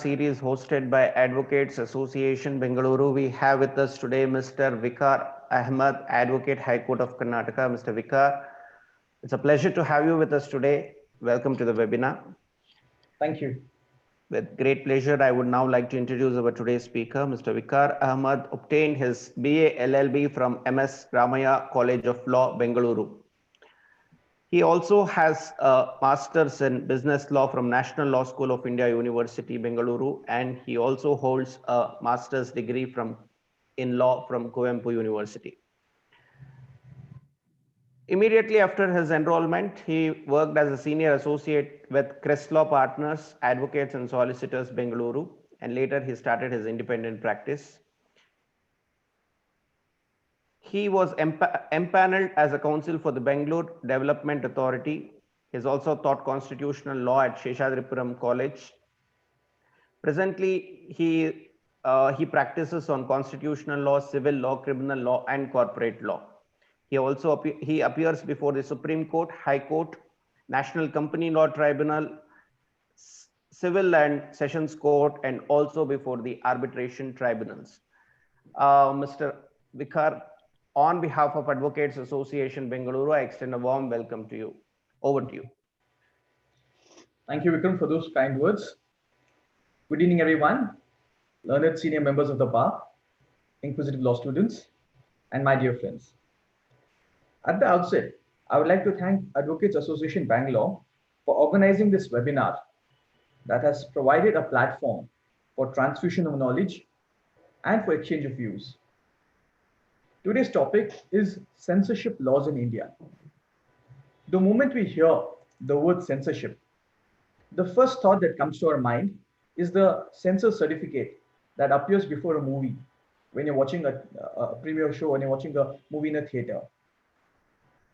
Series hosted by Advocates Association Bengaluru. We have with us today Mr. Vikar Ahmed, Advocate High Court of Karnataka. Mr. Vikar, it's a pleasure to have you with us today. Welcome to the webinar. Thank you. With great pleasure, I would now like to introduce our today's speaker. Mr. Vikar Ahmed obtained his BA LLB from MS Ramaya College of Law, Bengaluru. He also has a master's in business law from National Law School of India, University, Bengaluru, and he also holds a master's degree in law from Kuvempu University. Immediately after his enrollment, he worked as a senior associate with Crest Law Partners, Advocates and Solicitors, Bengaluru, and later he started his independent practice. He was empaneled as a counsel for the Bangalore Development Authority. He has also taught constitutional law at Sheshadripuram College. Presently, he practices on constitutional law, civil law, criminal law, and corporate law. He also he appears before the Supreme Court, High Court, National Company Law Tribunal, Civil and Sessions Court, and also before the arbitration tribunals. Mr. Vikar, on behalf of Advocates Association Bengaluru, I extend a warm welcome to you. Over to you. Thank you, Vikram, for those kind words. Good evening, everyone, learned senior members of the bar, inquisitive law students, and my dear friends. At the outset, I would like to thank Advocates Association Bangalore for organizing this webinar that has provided a platform for transfusion of knowledge and for exchange of views. Today's topic is censorship laws in India. The moment we hear the word censorship, the first thought that comes to our mind is the censor certificate that appears before a movie when you're watching a premiere show, when you're watching a movie in a theater.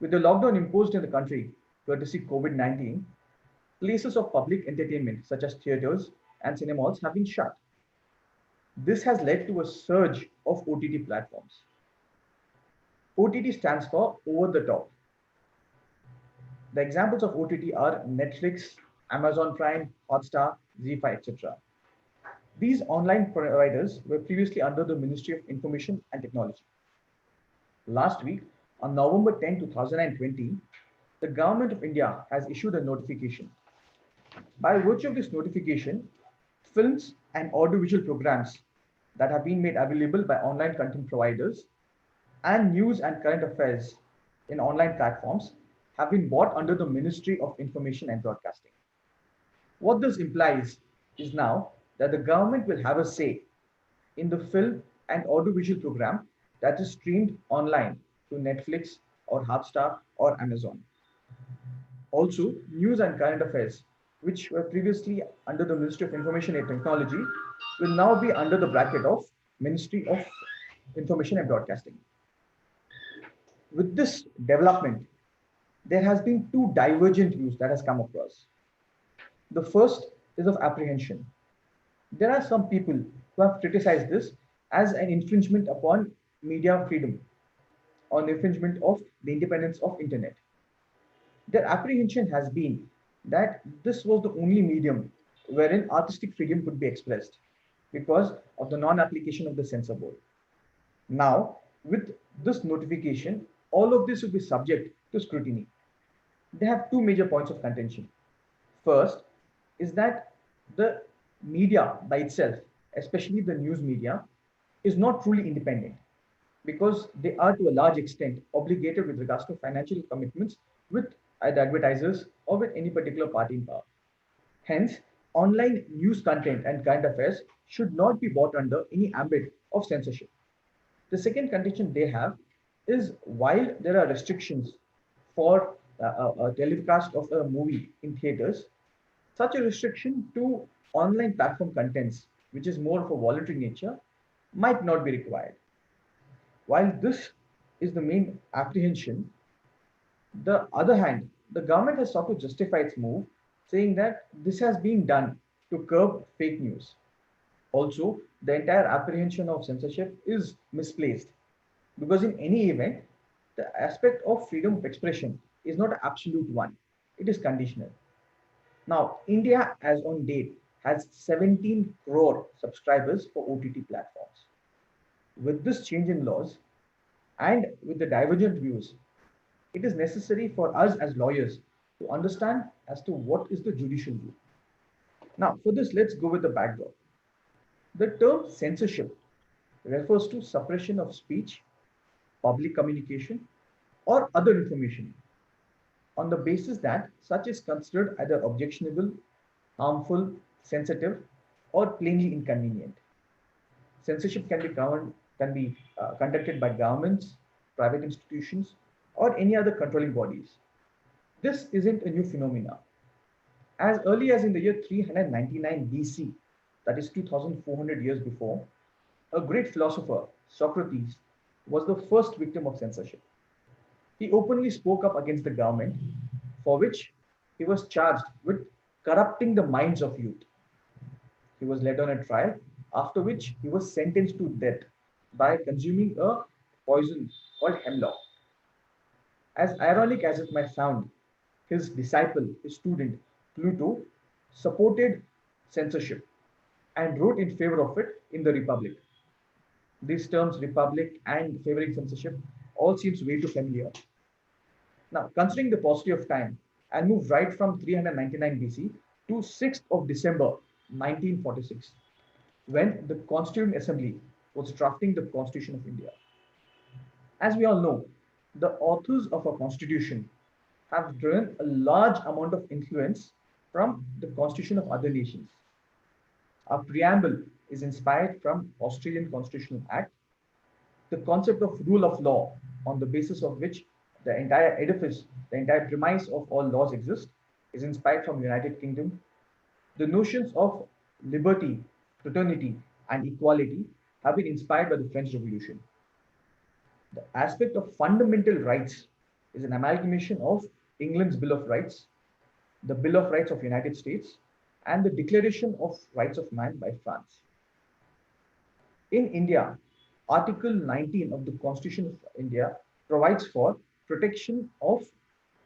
With the lockdown imposed in the country courtesy COVID-19, places of public entertainment such as theaters and cinemas have been shut. This has led to a surge of OTT platforms. OTT stands for over the top. The examples of OTT are Netflix, Amazon Prime, Hotstar, ZEE5, etc. These online providers were previously under the Ministry of Information and Technology. Last week, on November 10, 2020, the Government of India has issued a notification. By virtue of this notification, films and audiovisual programs that have been made available by online content providers and news and current affairs in online platforms have been bought under the Ministry of Information and Broadcasting. What this implies is now that the government will have a say in the film and audiovisual program that is streamed online to Netflix or Hotstar or Amazon. Also, news and current affairs, which were previously under the Ministry of Information and Technology, will now be under the bracket of Ministry of Information and Broadcasting. With this development, there has been two divergent views that has come across. The first is of apprehension. There are some people who have criticized this as an infringement upon media freedom, on infringement of the independence of internet. Their apprehension has been that this was the only medium wherein artistic freedom could be expressed because of the non-application of the censor board. Now, with this notification, all of this will be subject to scrutiny. They have two major points of contention. First is that the media by itself, especially the news media, is not truly independent because they are to a large extent obligated with regards to financial commitments with either advertisers or with any particular party in power. Hence, online news content and current affairs should not be brought under any ambit of censorship. The second contention they have is while there are restrictions for a telecast of a movie in theaters, such a restriction to online platform contents, which is more of a voluntary nature, might not be required. While this is the main apprehension, the other hand, the government has sought to justify its move, saying that this has been done to curb fake news. Also, the entire apprehension of censorship is misplaced because in any event, the aspect of freedom of expression is not an absolute one. It is conditional. Now, India as on date has 17 crore subscribers for OTT platforms. With this change in laws and with the divergent views, it is necessary for us as lawyers to understand as to what is the judicial view. Now, for this, let's go with the backdrop. The term censorship refers to suppression of speech, public communication, or other information on the basis that such is considered either objectionable, harmful, sensitive, or plainly inconvenient. Censorship can be conducted by governments, private institutions, or any other controlling bodies. This isn't a new phenomena. As early as in the year 399 BC, that is 2400 years before, a great philosopher, Socrates, was the first victim of censorship. He openly spoke up against the government, for which he was charged with corrupting the minds of youth. He was led on a trial, after which he was sentenced to death by consuming a poison called hemlock. As ironic as it might sound, his disciple, his student, Pluto, supported censorship and wrote in favor of it in the Republic. These terms, republic and favoring censorship, all seems way too familiar. Now, considering the paucity of time, I'll move right from 399 BC to 6th of December 1946, when the Constituent Assembly was drafting the Constitution of India. As we all know, the authors of our Constitution have drawn a large amount of influence from the Constitution of other nations. Our preamble is inspired from Australian Constitutional Act, the concept of rule of law on the basis of which the entire edifice, the entire premise of all laws exist, is inspired from United Kingdom. The notions of liberty, fraternity, and equality have been inspired by the French Revolution. The aspect of fundamental rights is an amalgamation of England's Bill of Rights, the Bill of Rights of United States, and the Declaration of Rights of Man by France. In India, Article 19 of the Constitution of India provides for protection of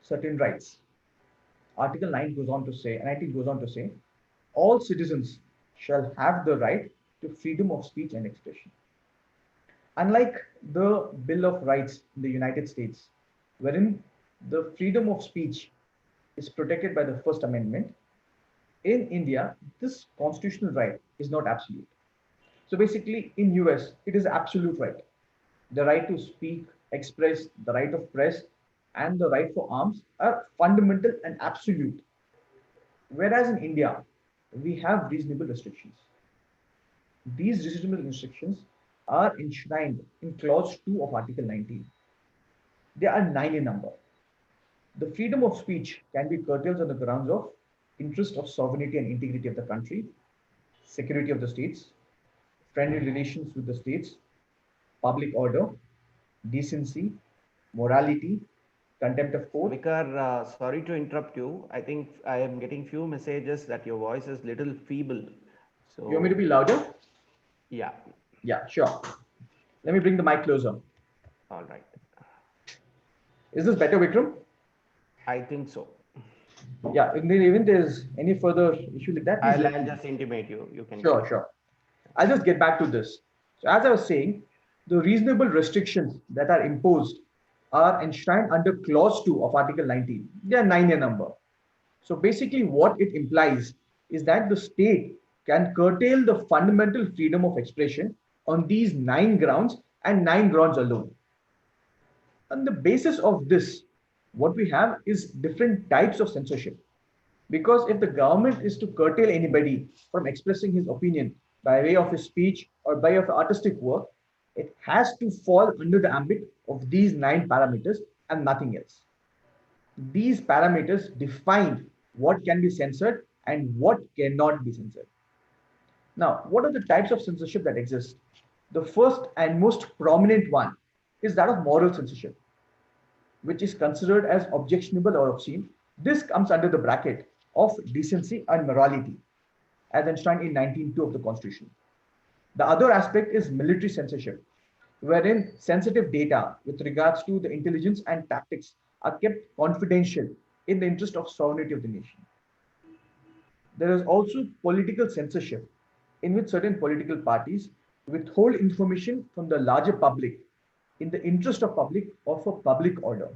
certain rights. Article 19 goes on to say, all citizens shall have the right to freedom of speech and expression. Unlike the Bill of Rights in the United States, wherein the freedom of speech is protected by the First Amendment, in India, this constitutional right is not absolute. So basically, in US, it is absolute right. The right to speak, express, the right of press, and the right for arms are fundamental and absolute. Whereas in India, we have reasonable restrictions. These reasonable restrictions are enshrined in Clause 2 of Article 19. They are 9 in number. The freedom of speech can be curtailed on the grounds of interest of sovereignty and integrity of the country, security of the states, friendly relations with the states, public order, decency, morality, contempt of court. Vikar, sorry to interrupt you. I think I am getting few messages that your voice is little feeble. So You want me to be louder? yeah. Yeah, sure. Let me bring the mic closer. All right. Is this better, Vikram? I think so. Yeah, in the event there's any further issue with that, I'll just intimate you. You can. Sure. I'll just get back to this. So as I was saying, the reasonable restrictions that are imposed are enshrined under Clause 2 of Article 19. They are 9 in number. So basically what it implies is that the state can curtail the fundamental freedom of expression on these 9 grounds and 9 grounds alone. On the basis of this, what we have is different types of censorship. Because if the government is to curtail anybody from expressing his opinion by way of his speech or by way of artistic work, it has to fall under the ambit of these 9 parameters and nothing else. These parameters define what can be censored and what cannot be censored. Now, what are the types of censorship that exist? The first and most prominent one is that of moral censorship, which is considered as objectionable or obscene. This comes under the bracket of decency and morality, as enshrined in 19.2 of the Constitution. The other aspect is military censorship, wherein sensitive data with regards to the intelligence and tactics are kept confidential in the interest of sovereignty of the nation. There is also political censorship, in which certain political parties withhold information from the larger public in the interest of public or for public order.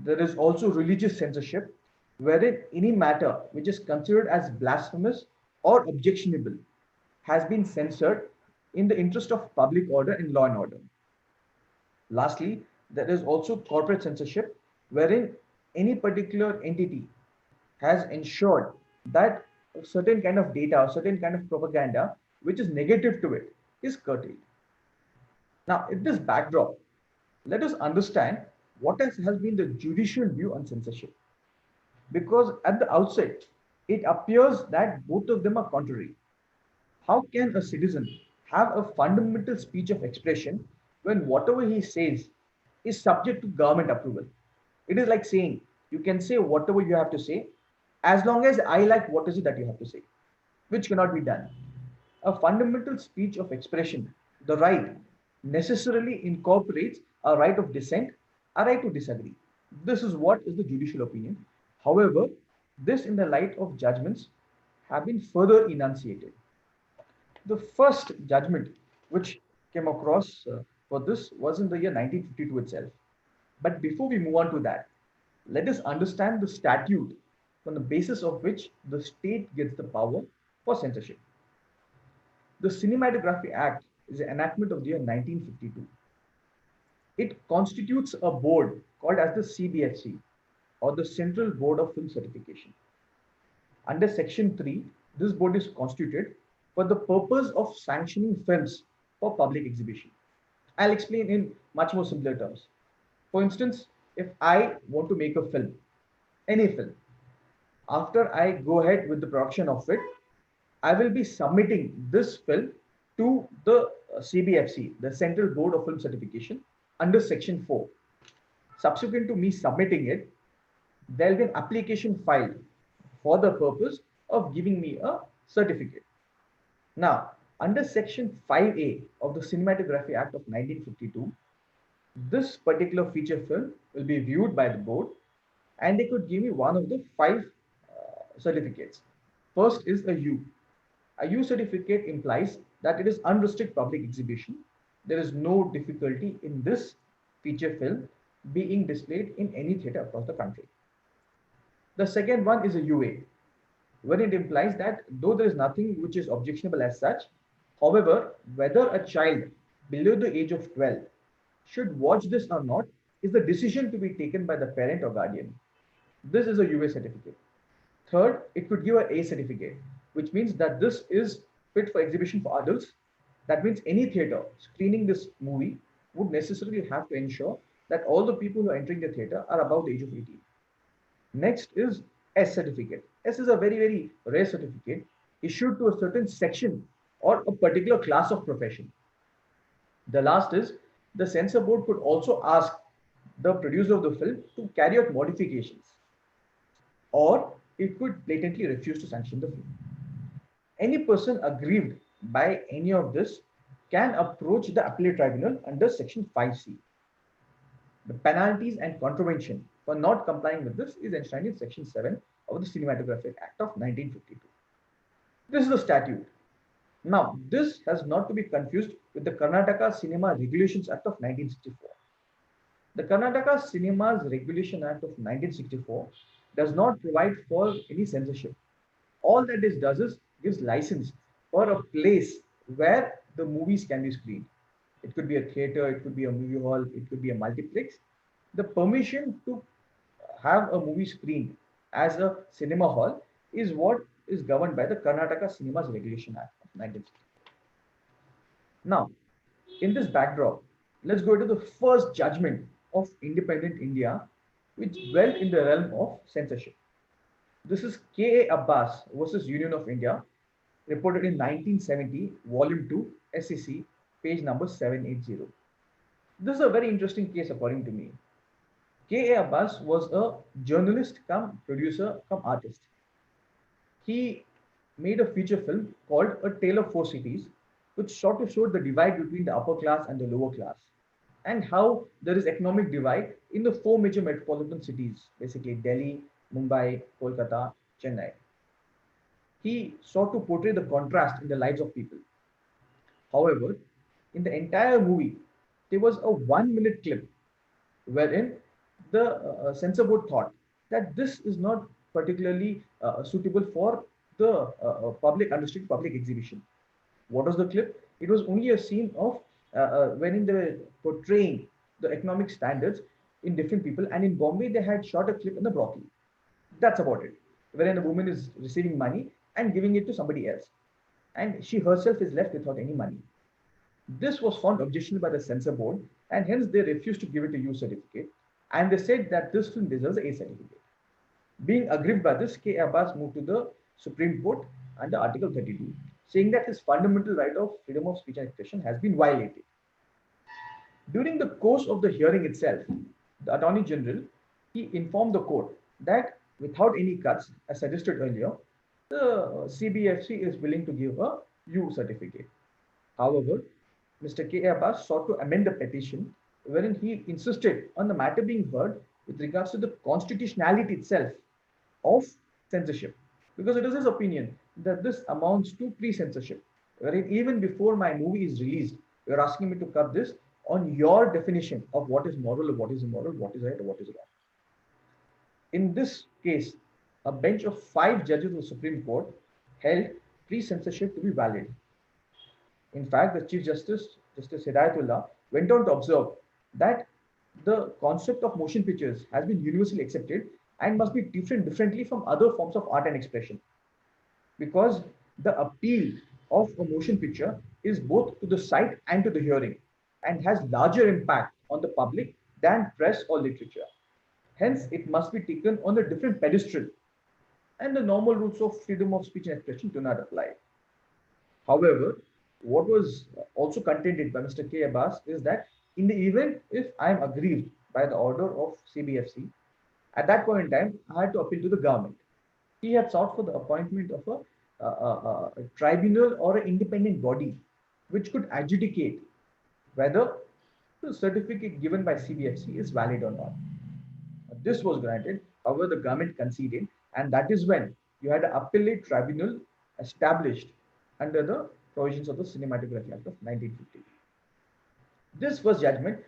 There is also religious censorship, wherein any matter which is considered as blasphemous or objectionable has been censored in the interest of public order and law and order. Lastly, there is also corporate censorship, wherein any particular entity has ensured that a certain kind of data, a certain kind of propaganda, which is negative to it, is curtailed. Now, in this backdrop, let us understand what has been the judicial view on censorship. Because at the outset, it appears that both of them are contrary. How can a citizen have a fundamental speech of expression when whatever he says is subject to government approval? It is like saying, you can say whatever you have to say, as long as I like what is it that you have to say, which cannot be done. A fundamental speech of expression, the right, necessarily incorporates a right of dissent, a right to disagree. This is what is the judicial opinion. However, this in the light of judgments have been further enunciated. The first judgment which came across for this was in the year 1952 itself. But before we move on to that, let us understand the statute on the basis of which the state gets the power for censorship. The Cinematography Act is an enactment of the year 1952. It constitutes a board called as the CBFC, or the Central Board of Film Certification. Under Section 3, this board is constituted for the purpose of sanctioning films for public exhibition. I'll explain in much more simpler terms. For instance, if I want to make a film, any film, after I go ahead with the production of it, I will be submitting this film to the CBFC, the Central Board of Film Certification, under Section 4. Subsequent to me submitting it, there will be an application filed for the purpose of giving me a certificate. Now, under Section 5A of the Cinematography Act of 1952, this particular feature film will be viewed by the board and they could give me one of the five certificates. First is a U. A U certificate implies that it is unrestricted public exhibition. There is no difficulty in this feature film being displayed in any theatre across the country. The second one is a UA, where it implies that though there is nothing which is objectionable as such, however, whether a child below the age of 12 should watch this or not is the decision to be taken by the parent or guardian. This is a UA certificate. Third, it could give a certificate, which means that this is fit for exhibition for adults. That means any theatre screening this movie would necessarily have to ensure that all the people who are entering the theatre are above the age of 18. Next is S certificate. S is a very, very rare certificate issued to a certain section or a particular class of profession. The last is the censor board could also ask the producer of the film to carry out modifications, or it could blatantly refuse to sanction the film. Any person aggrieved by any of this can approach the appellate tribunal under Section 5C. The penalties and contravention for not complying with this is enshrined in Section 7 of the Cinematographic Act of 1952. This is the statute. Now, this has not to be confused with the Karnataka Cinema Regulations Act of 1964. The Karnataka Cinemas Regulation Act of 1964 does not provide for any censorship. All that it does is gives license for a place where the movies can be screened. It could be a theater, it could be a movie hall, it could be a multiplex. The permission to have a movie screened as a cinema hall is what is governed by the Karnataka Cinemas Regulation Act of 1964. Now, in this backdrop, let's go to the first judgment of independent India, which dwelt in the realm of censorship. This is K.A. Abbas versus Union of India, reported in 1970, Volume 2, SEC, page number 780. This is a very interesting case according to me. K.A. Abbas was a journalist come producer come artist. He made a feature film called A Tale of Four Cities, which sort of showed the divide between the upper class and the lower class, and how there is economic divide in the four major metropolitan cities, basically Delhi, Mumbai, Kolkata, Chennai. he sought to portray the contrast in the lives of people. However, in the entire movie, there was a 1 minute clip wherein the censor board thought that this is not particularly suitable for the public, unrestricted public exhibition. What was the clip? It was only a scene of wherein they were portraying the economic standards in different people. And in Bombay, they had shot a clip in the brothel. That's about it. Wherein a woman is receiving money and giving it to somebody else. And she herself is left without any money. This was found objectionable by the censor board, and hence they refused to give it a U certificate. And they said that this film deserves a certificate. Being aggrieved by this, K. Abbas moved to the Supreme Court under Article 32, saying that his fundamental right of freedom of speech and expression has been violated. During the course of the hearing itself, the Attorney General, he informed the court that without any cuts, as suggested earlier, the CBFC is willing to give a U certificate. However, Mr. K. Abbas sought to amend the petition, wherein he insisted on the matter being heard with regards to the constitutionality itself of censorship, because it is his opinion that this amounts to pre-censorship, wherein even before my movie is released, you're asking me to cut this on your definition of what is moral or what is immoral, what is right or what is wrong. In this case, a bench of 5 judges of the Supreme Court held pre-censorship to be valid. In fact, the Chief Justice, Justice Hidayatullah, went on to observe that the concept of motion pictures has been universally accepted and must be differently from other forms of art and expression, because the appeal of a motion picture is both to the sight and to the hearing and has larger impact on the public than press or literature. Hence, it must be taken on a different pedestal, and the normal rules of freedom of speech and expression do not apply. However, what was also contended by Mr. K. Abbas is that in the event if I am aggrieved by the order of CBFC, at that point in time, I had to appeal to the government. He had sought for the appointment of a tribunal or an independent body which could adjudicate whether the certificate given by CBFC is valid or not. This was granted, however, the government conceded, and that is when you had an appellate tribunal established under the provisions of the Cinematography Act of 1950. This first judgment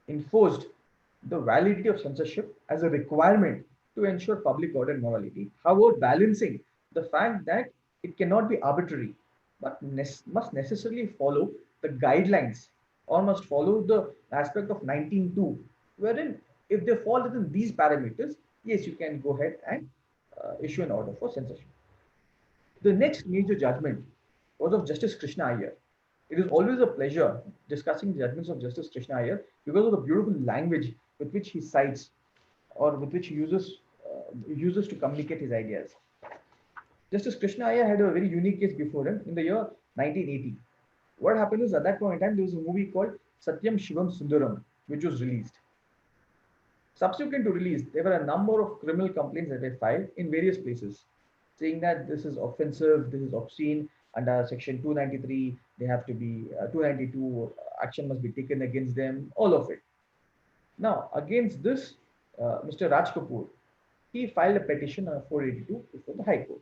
enforced the validity of censorship as a requirement to ensure public order and morality, however, balancing the fact that it cannot be arbitrary, but must necessarily follow the guidelines or must follow the aspect of 19.2, wherein if they fall within these parameters, yes, you can go ahead and issue an order for censorship. The next major judgment was of Justice Krishna Iyer. It is always a pleasure discussing the judgments of Justice Krishna Iyer because of the beautiful language with which he cites or with which he uses to communicate his ideas. Justice Krishna Iyer had a very unique case before him in the year 1980. What happened is at that point in time, there was a movie called Satyam Shivam Sundaram, which was released. Subsequent to release, there were a number of criminal complaints that were filed in various places, saying that this is offensive, this is obscene, under section 293, they have to be 292, action must be taken against them, all of it. Now, against this, Mr. Raj Kapoor, he filed a petition on 482 before the High Court.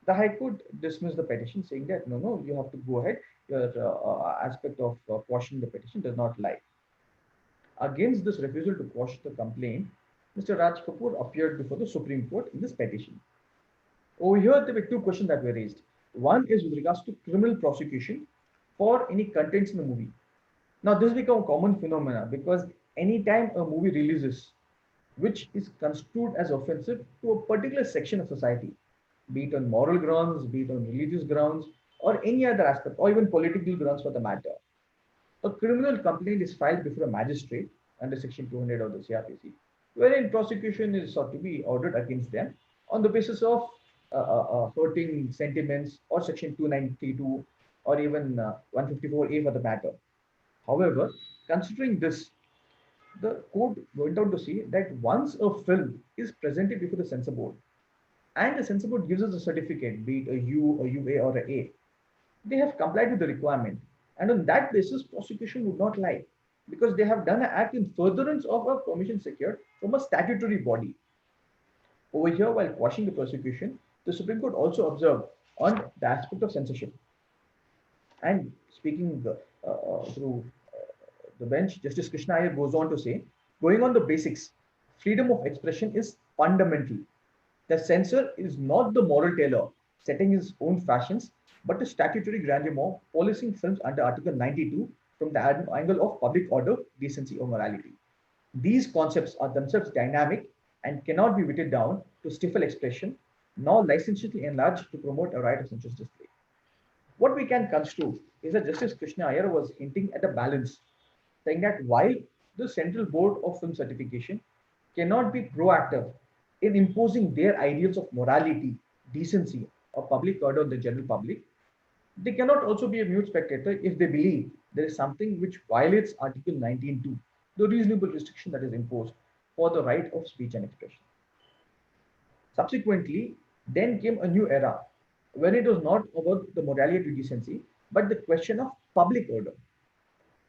The High Court dismissed the petition, saying that no, you have to go ahead. Your aspect of quashing the petition does not lie. Against this refusal to quash the complaint, Mr. Raj Kapoor appeared before the Supreme Court in this petition. Over here, there were two questions that were raised. One is with regards to criminal prosecution for any contents in the movie. Now, this has become a common phenomena because anytime a movie releases which is construed as offensive to a particular section of society, be it on moral grounds, be it on religious grounds, or any other aspect, or even political grounds for the matter, a criminal complaint is filed before a magistrate under section 200 of the CRPC, wherein prosecution is sought to be ordered against them on the basis of hurting sentiments or section 292 or even 154A for the matter. However, considering this, the court went on to say that once a film is presented before the censor board and the censor board gives us a certificate, be it a U, a UA, or a A, they have complied with the requirement. And on that basis, prosecution would not lie because they have done an act in furtherance of a permission secured from a statutory body. Over here, while quashing the prosecution, The Supreme Court also observed on the aspect of censorship. And speaking through the bench, Justice Krishna Iyer goes on to say, going on the basics, freedom of expression is fundamental. The censor is not the moral tailor setting his own fashions, but a statutory grandeur policing films under Article 92 from the angle of public order, decency, or morality. These concepts are themselves dynamic and cannot be whittled down to stifle expression, nor licentiously enlarged to promote a right of sensuous display. What we can construe is that Justice Krishna Iyer was hinting at a balance, saying that while the Central Board of Film Certification cannot be proactive in imposing their ideals of morality, decency, or public order on the general public, they cannot also be a mute spectator if they believe there is something which violates Article 19.2, the reasonable restriction that is imposed for the right of speech and expression. Subsequently, then came a new era when it was not about the morality or decency, but the question of public order.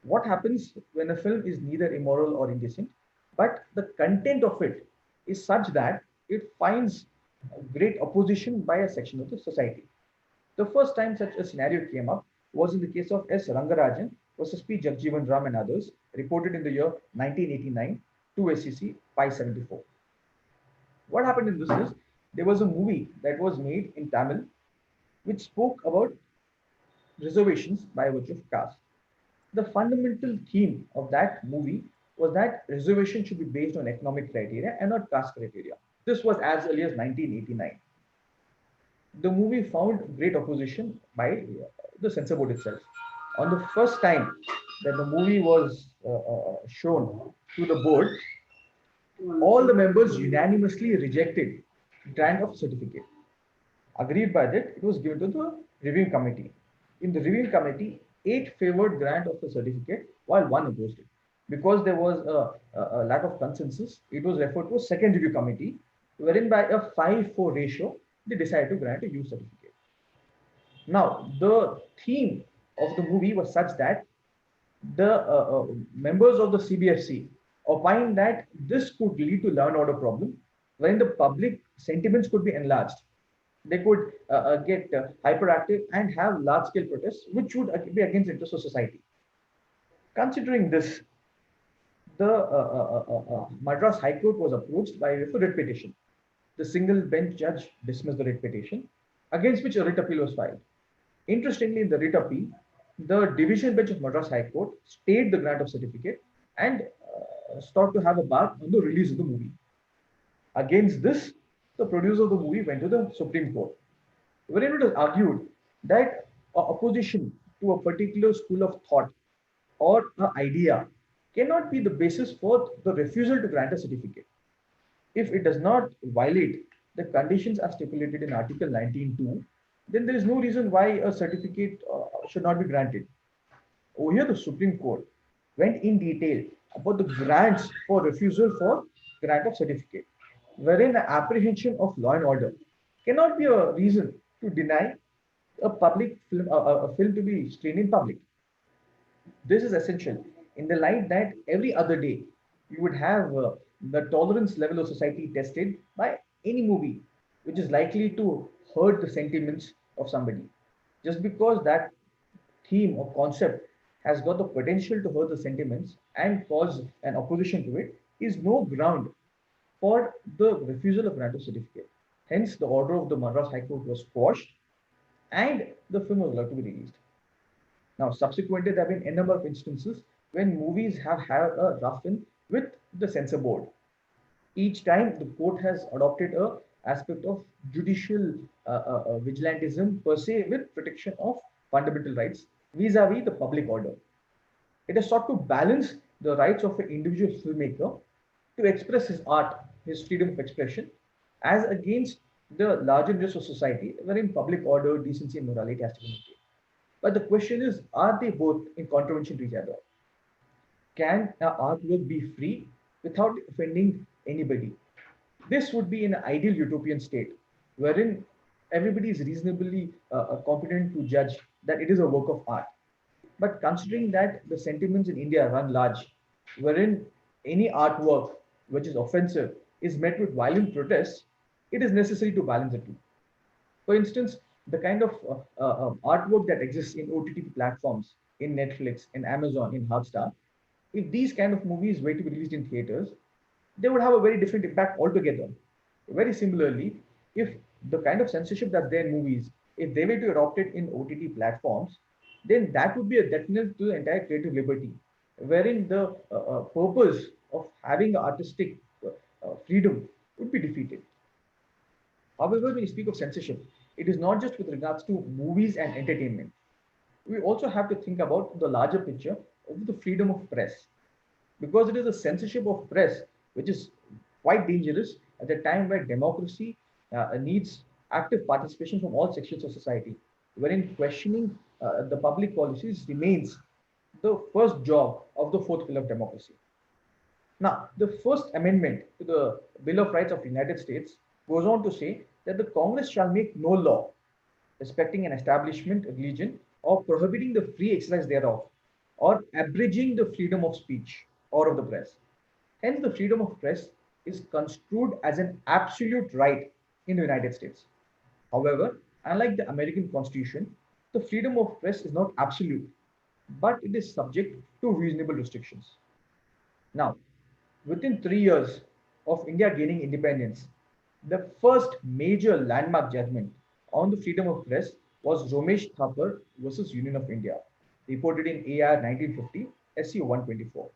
What happens when a film is neither immoral or indecent, but the content of it is such that it finds great opposition by a section of the society? The first time such a scenario came up was in the case of S. Rangarajan versus P. Jagjeevan Ram and others, reported in the year 1989, 2 SCC 574. What happened in this is there was a movie that was made in Tamil which spoke about reservations by virtue of caste. The fundamental theme of that movie was that reservation should be based on economic criteria and not caste criteria. This was as early as 1989. The movie found great opposition by the censor board itself. On the first time that the movie was shown to the board, all the members unanimously rejected grant of certificate. Agreed by that, it was given to the reviewing committee. In the reviewing committee, 8 favored grant of the certificate while 1 opposed it. Because there was a lack of consensus, it was referred to a second review committee, wherein by a 5-4 ratio, they decided to grant a U certificate. Now, the theme of the movie was such that the members of the CBFC opined that this could lead to law and order problem, wherein the public sentiments could be enlarged. They could get hyperactive and have large-scale protests, which would be against the interest of society. Considering this, the Madras High Court was approached by a writ petition. The single bench judge dismissed the writ petition, against which a writ appeal was filed. Interestingly, in the writ appeal, the division bench of Madras High Court stayed the grant of certificate and sought to have a bar on the release of the movie. Against this, the producer of the movie went to the Supreme Court, wherein it was argued that opposition to a particular school of thought or an idea cannot be the basis for the refusal to grant a certificate. If it does not violate the conditions as stipulated in Article 19.2, then there is no reason why a certificate should not be granted. Over here, the Supreme Court went in detail about the grants for refusal for grant of certificate, wherein the apprehension of law and order cannot be a reason to deny a public film, a film to be screened in public. This is essential in the light that every other day you would have the tolerance level of society tested by any movie which is likely to hurt the sentiments of somebody. Just because that theme or concept has got the potential to hurt the sentiments and cause an opposition to it is no ground for the refusal of grant of certificate. Hence, the order of the Madras High Court was quashed and the film was allowed to be released. Now, subsequently, there have been a number of instances when movies have had a rough-in with the censor board. Each time, the court has adopted a aspect of judicial vigilantism per se with protection of fundamental rights vis-a-vis the public order. It has sought to balance the rights of an individual filmmaker to express his art, his freedom of expression, as against the larger interests of society, wherein public order, decency, and morality has to be maintained. But the question is, are they both in contravention to each other? Can an artwork be free without offending anybody? This would be an ideal utopian state, wherein everybody is reasonably competent to judge that it is a work of art. But considering that the sentiments in India run large, wherein any artwork which is offensive is met with violent protests, it is necessary to balance the two. For instance, the kind of artwork that exists in OTT platforms, in Netflix, in Amazon, in Hotstar, if these kind of movies were to be released in theaters, they would have a very different impact altogether. Very similarly, if the kind of censorship that's there in movies, if they were to adopt it in OTT platforms, then that would be a detriment to the entire creative liberty, wherein the purpose of having artistic freedom would be defeated. However, when you speak of censorship, it is not just with regards to movies and entertainment. We also have to think about the larger picture of the freedom of press, because it is a censorship of press which is quite dangerous at a time where democracy needs active participation from all sections of society, wherein questioning the public policies remains the first job of the fourth pillar of democracy. Now, the First Amendment to the Bill of Rights of the United States goes on to say that the Congress shall make no law respecting an establishment, religion, or prohibiting the free exercise thereof, or abridging the freedom of speech or of the press. Hence, the freedom of press is construed as an absolute right in the United States. However, unlike the American Constitution, the freedom of press is not absolute, but it is subject to reasonable restrictions. Now, within 3 years of India gaining independence, the first major landmark judgment on the freedom of press was Romesh Thapar versus Union of India, reported in AR 1950 SC 124.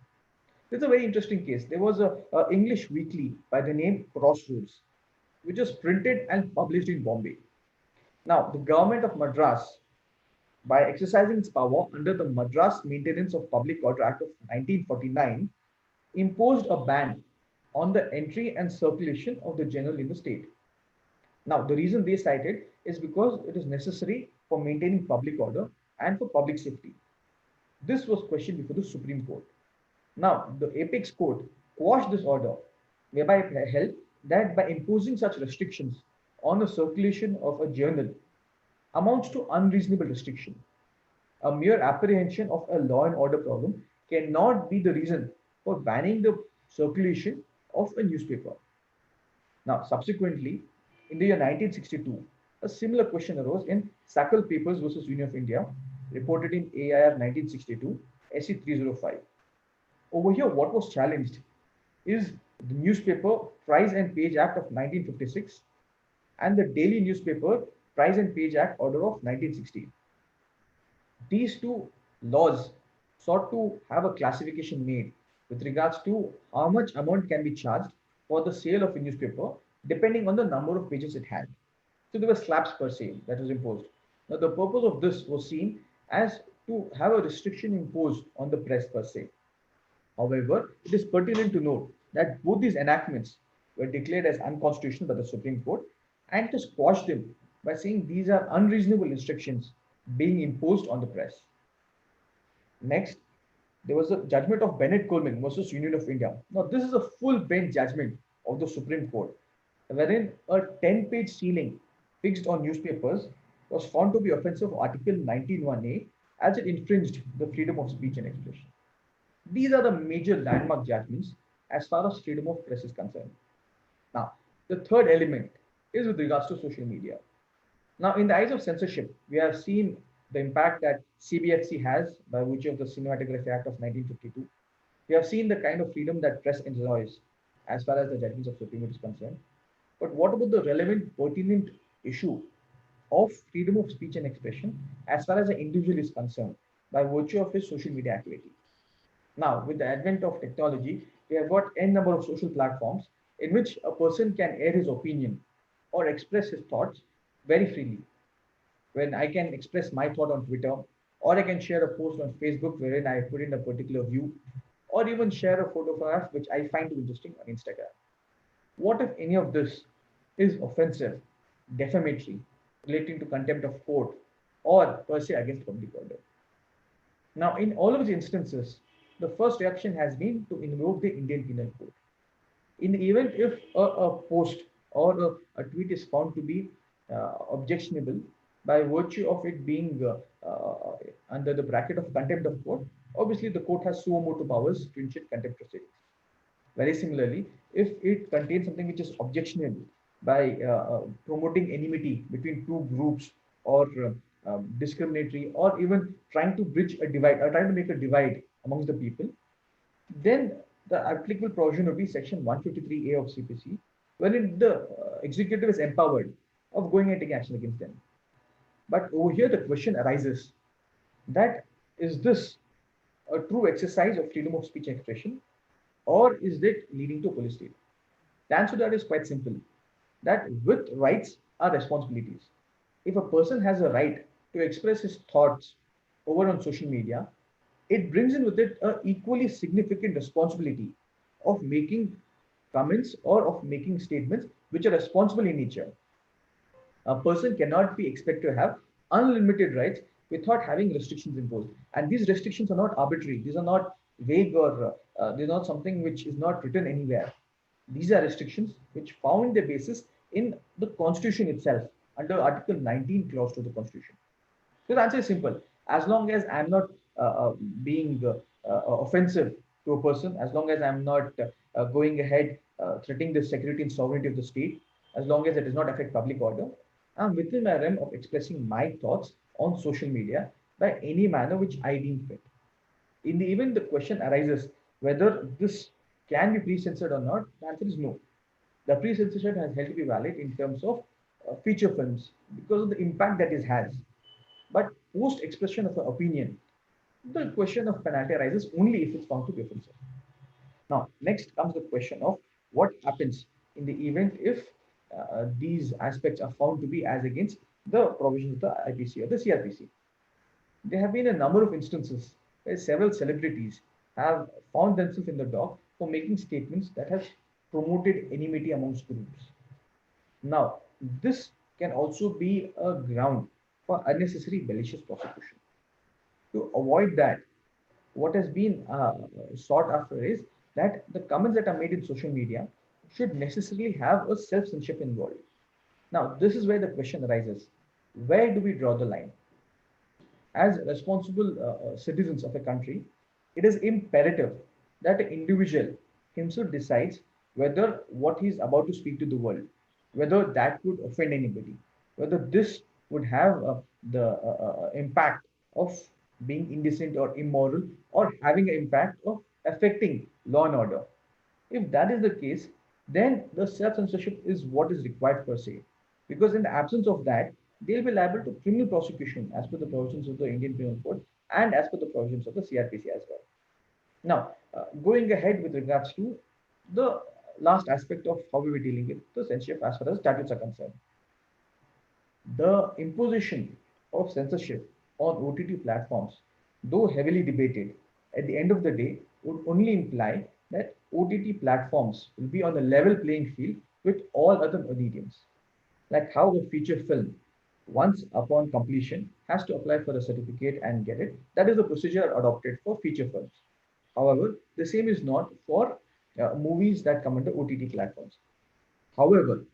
This is a very interesting case. There was a English weekly by the name Crossroads, which was printed and published in Bombay. Now, the government of Madras, by exercising its power under the Madras Maintenance of Public Order Act of 1949, imposed a ban on the entry and circulation of the journal in the state. Now, the reason they cited is because it is necessary for maintaining public order and for public safety. This was questioned before the Supreme Court. Now, the apex court quashed this order, whereby it held that by imposing such restrictions on the circulation of a journal amounts to unreasonable restriction. A mere apprehension of a law and order problem cannot be the reason for banning the circulation of a newspaper. Now, subsequently, in the year 1962, a similar question arose in Sakal Papers versus Union of India, reported in AIR 1962, SC 305. Over here, what was challenged is the Newspaper Price and Page Act of 1956 and the Daily Newspaper Price and Page Act Order of 1960. These two laws sought to have a classification made with regards to how much amount can be charged for the sale of a newspaper depending on the number of pages it had. So there were slabs per se that was imposed. Now the purpose of this was seen as to have a restriction imposed on the press per se. However, it is pertinent to note that both these enactments were declared as unconstitutional by the Supreme Court and to squash them by saying these are unreasonable restrictions being imposed on the press. Next, there was a judgment of Bennett Coleman versus Union of India. Now, this is a full bench judgment of the Supreme Court, wherein a 10-page ceiling fixed on newspapers was found to be offensive of Article 19(1)(a) as it infringed the freedom of speech and expression. These are the major landmark judgments as far as freedom of press is concerned. Now, the third element is with regards to social media. Now, in the eyes of censorship, we have seen the impact that CBFC has by virtue of the Cinematography Act of 1952. We have seen the kind of freedom that press enjoys as far as the judgments of Supreme Court is concerned. But what about the relevant, pertinent issue of freedom of speech and expression as far as the individual is concerned by virtue of his social media activity? Now, with the advent of technology, we have got n number of social platforms in which a person can air his opinion or express his thoughts very freely. When I can express my thought on Twitter, or I can share a post on Facebook wherein I put in a particular view, or even share a photograph which I find interesting on Instagram. What if any of this is offensive, defamatory, relating to contempt of court, or per se against public order? Now, in all of these instances, the first reaction has been to invoke the Indian Penal Code. In the event if a post or a tweet is found to be objectionable by virtue of it being under the bracket of contempt of court, obviously the court has suo motu powers to initiate contempt proceedings. Very similarly, if it contains something which is objectionable by promoting enmity between two groups, or discriminatory, or even trying to bridge a divide, or trying to make a divide amongst the people, then the applicable provision would be Section 153A of CPC, wherein the executive is empowered of going and taking action against them. But over here, the question arises that, is this a true exercise of freedom of speech and expression, or is it leading to a police state? The answer to that is quite simple, that with rights are responsibilities. If a person has a right to express his thoughts over on social media, it brings in with it a equally significant responsibility of making comments or of making statements which are responsible in nature. A person cannot be expected to have unlimited rights without having restrictions imposed. And these restrictions are not arbitrary. These are not vague, or they're not something which is not written anywhere. These are restrictions which found their basis in the Constitution itself, under Article 19, Clause 2 of the Constitution. So the answer is simple. As long as I'm not being offensive to a person, as long as I'm not going ahead threatening the security and sovereignty of the state, as long as it does not affect public order, I'm within my realm of expressing my thoughts on social media by any manner which I deem fit. In the event the question arises whether this can be pre-censored or not, the answer is no. The pre-censorship has held to be valid in terms of feature films because of the impact that it has. But post expression of an opinion, the question of penalty arises only if it's found to be offensive. Now, next comes the question of what happens in the event if these aspects are found to be as against the provisions of the IPC or the CRPC. There have been a number of instances where several celebrities have found themselves in the dock for making statements that have promoted enmity amongst groups. Now, this can also be a ground for unnecessary malicious prosecution. To avoid that, what has been sought after is that the comments that are made in social media should necessarily have a self-censorship involved. Now, this is where the question arises. Where do we draw the line? As responsible citizens of a country, it is imperative that an individual himself decides whether what he's about to speak to the world, whether that would offend anybody, whether this would have the impact of being indecent or immoral, or having an impact of affecting law and order. If that is the case, then the self-censorship is what is required per se. Because in the absence of that, they'll be liable to criminal prosecution as per the provisions of the Indian Penal Code and as per the provisions of the CRPC as well. Now, going ahead with regards to the last aspect of how we were dealing with the censorship as far as statutes are concerned. The imposition of censorship on OTT platforms, though heavily debated, at the end of the day would only imply that OTT platforms will be on a level playing field with all other mediums. Like how a feature film, once upon completion, has to apply for a certificate and get it. That is the procedure adopted for feature films. However, the same is not for movies that come under OTT platforms. However,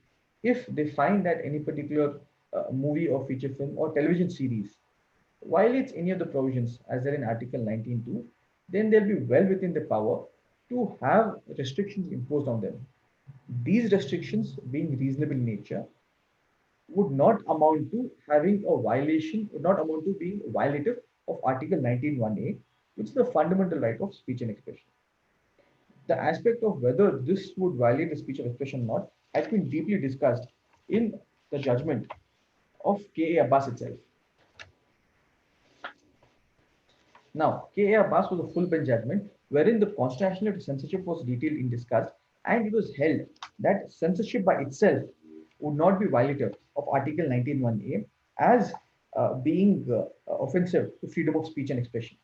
if they find that any particular movie or feature film or television series violates any of the provisions as there in Article 19.2, then they'll be well within the power to have restrictions imposed on them. These restrictions, being reasonable in nature, would not amount to having a violation, would not amount to being violative of Article 19.1a, which is the fundamental right of speech and expression. The aspect of whether this would violate the speech of expression or not has been deeply discussed in the judgment of K.A. Abbas itself. Now, K.A. Abbas was a full bench judgment wherein the constitutionality of censorship was detailed and discussed, and it was held that censorship by itself would not be violative of Article 19.1a as being offensive to freedom of speech and expression.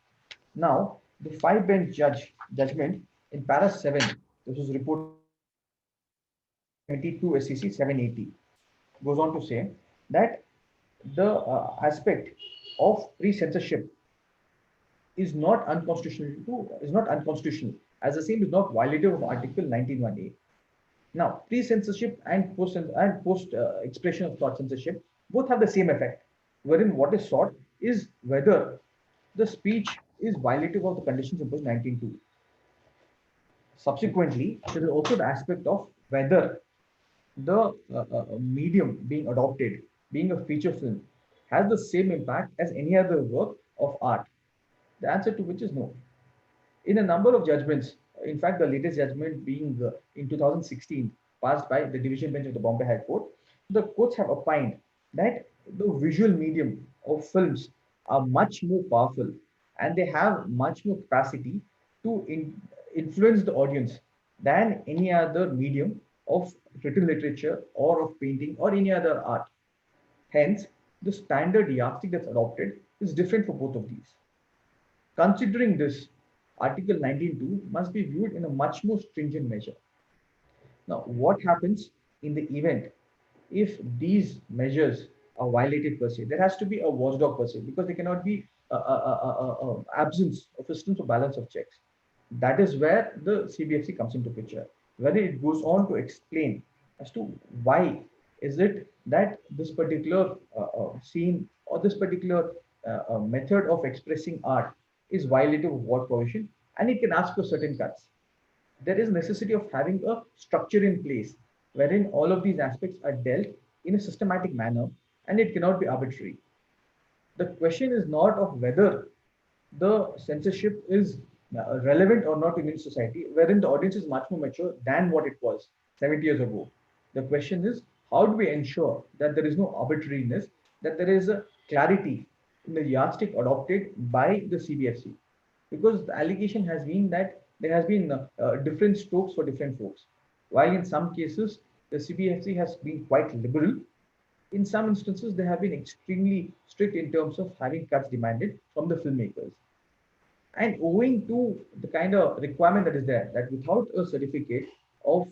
Now, the five bench judgment in para 7, this was reported 72 SCC 780, goes on to say that the aspect of pre-censorship is not unconstitutional, as the same is not violative of Article 19.1a. Now, pre-censorship and post expression of thought censorship both have the same effect, wherein what is sought is whether the speech is violative of the conditions imposed 19.2. Subsequently, there is also the aspect of whether the medium being adopted, being a feature film, has the same impact as any other work of art? The answer to which is no. In a number of judgments, in fact, the latest judgment being in 2016, passed by the division bench of the Bombay High Court, the courts have opined that the visual medium of films are much more powerful and they have much more capacity to influence the audience than any other medium of written literature or of painting or any other art. Hence, the standard yardstick that's adopted is different for both of these. Considering this, Article 19.2 must be viewed in a much more stringent measure. Now, what happens in the event if these measures are violated per se? There has to be a watchdog per se because there cannot be absence of a system of balance of checks. That is where the CBFC comes into picture, where it goes on to explain as to why is it that this particular scene or this particular method of expressing art is violative of what provision, and it can ask for certain cuts. There is necessity of having a structure in place wherein all of these aspects are dealt in a systematic manner, and it cannot be arbitrary. The question is not of whether the censorship is relevant or not in Indian society, wherein the audience is much more mature than what it was 70 years ago. The question is, how do we ensure that there is no arbitrariness, that there is a clarity in the yardstick adopted by the CBFC? Because the allegation has been that there has been different strokes for different folks. While in some cases, the CBFC has been quite liberal, in some instances, they have been extremely strict in terms of having cuts demanded from the filmmakers. And owing to the kind of requirement that is there, that without a certificate of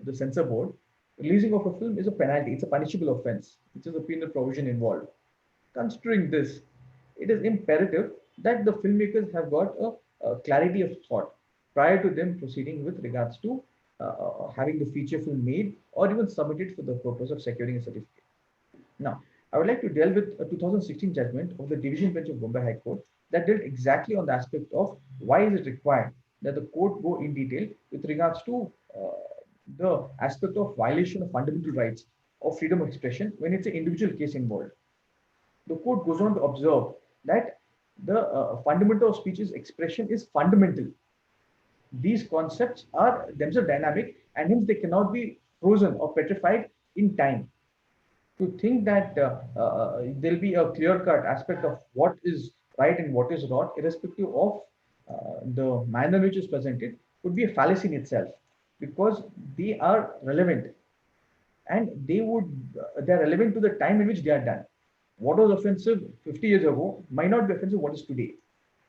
the censor board, releasing of a film is a penalty, it's a punishable offense, which is a penal provision involved. Considering this, it is imperative that the filmmakers have got a clarity of thought prior to them proceeding with regards to having the feature film made or even submitted for the purpose of securing a certificate. Now, I would like to deal with a 2016 judgment of the Division Bench of Bombay High Court that dealt exactly on the aspect of why is it required that the court go in detail with regards to the aspect of violation of fundamental rights of freedom of expression when it's an individual case involved. The court goes on to observe that the fundamental of speech's expression is fundamental. These concepts are themselves dynamic and hence they cannot be frozen or petrified in time. To think that there'll be a clear-cut aspect of what is right and what is wrong, irrespective of the manner which is presented, would be a fallacy in itself, because they are relevant and they're relevant to the time in which they are done. What was offensive 50 years ago might not be offensive what is today.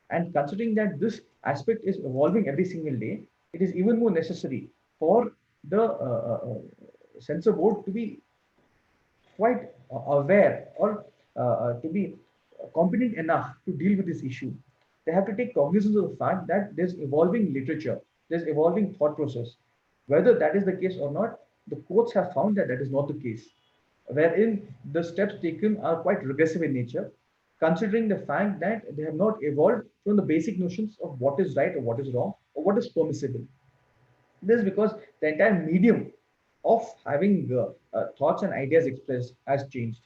And considering that this aspect is evolving every single day, it is even more necessary for the censor board to be quite aware or to be competent enough to deal with this issue. They have to take cognizance of the fact that there's evolving literature, there's evolving thought process. Whether that is the case or not, the courts have found that that is not the case, wherein the steps taken are quite regressive in nature, considering the fact that they have not evolved from the basic notions of what is right or what is wrong or what is permissible. This is because the entire medium of having thoughts and ideas expressed has changed.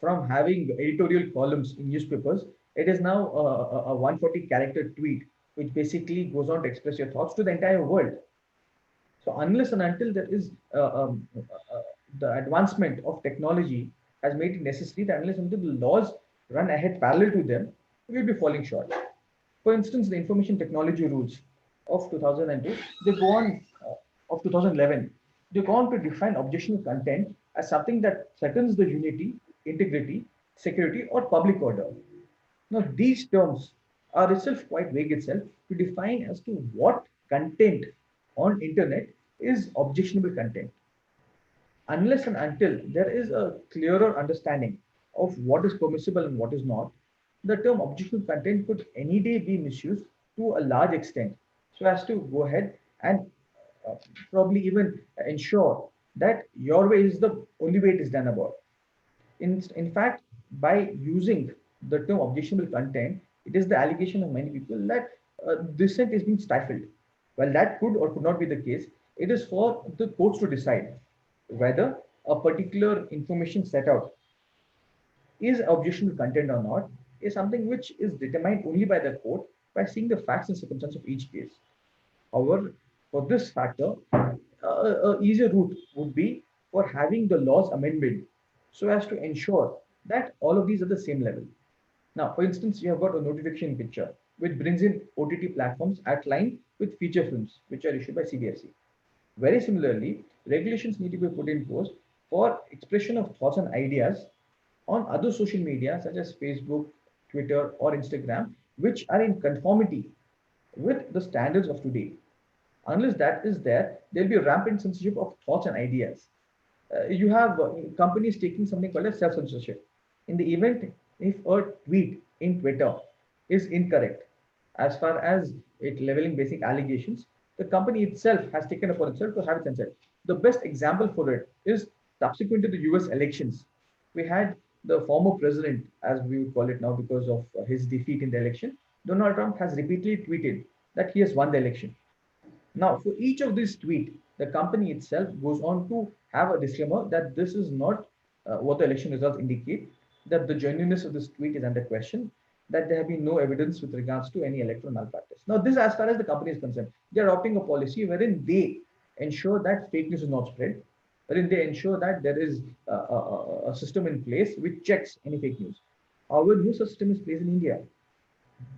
From having editorial columns in newspapers, it is now a 140 character tweet, which basically goes on to express your thoughts to the entire world. So unless and until there is the advancement of technology has made it necessary that unless until the laws run ahead parallel to them, we will be falling short. For instance, the information technology rules of 2002, they go on of 2011, they go on to define objectionable content as something that threatens the unity, integrity, security, or public order. Now, these terms are itself quite vague itself to define as to what content on internet is objectionable content. Unless and until there is a clearer understanding of what is permissible and what is not, the term objectionable content could any day be misused to a large extent so as to go ahead and uh, probably even ensure that your way is the only way it is done about. In fact, by using the term objectionable content, it is the allegation of many people that dissent is being stifled. Well, that could or could not be the case. It is for the courts to decide. whether a particular information set out is objectionable content or not is something which is determined only by the court by seeing the facts and circumstances of each case. However, for this factor, a easier route would be for having the laws amendment so as to ensure that all of these are the same level. Now, for instance, you have got a notification picture which brings in OTT platforms at line with feature films which are issued by CBFC. Very similarly, regulations need to be put in force for expression of thoughts and ideas on other social media such as Facebook, Twitter, or Instagram, which are in conformity with the standards of today. Unless that is there, there'll be a rampant censorship of thoughts and ideas. You have companies taking something called as self-censorship. In the event if a tweet in Twitter is incorrect, as far as it leveling basic allegations, the company itself has taken upon itself to have it censored. The best example for it is subsequent to the US elections. We had the former president, as we would call it now because of his defeat in the election, Donald Trump has repeatedly tweeted that he has won the election. Now, for each of these tweets, the company itself goes on to have a disclaimer that this is not what the election results indicate, that the genuineness of this tweet is under question, that there have been no evidence with regards to any electoral malpractice. Now, this as far as the company is concerned, they are adopting a policy wherein they ensure that fake news is not spread, wherein they ensure that there is a system in place which checks any fake news. However, no such system is placed in India.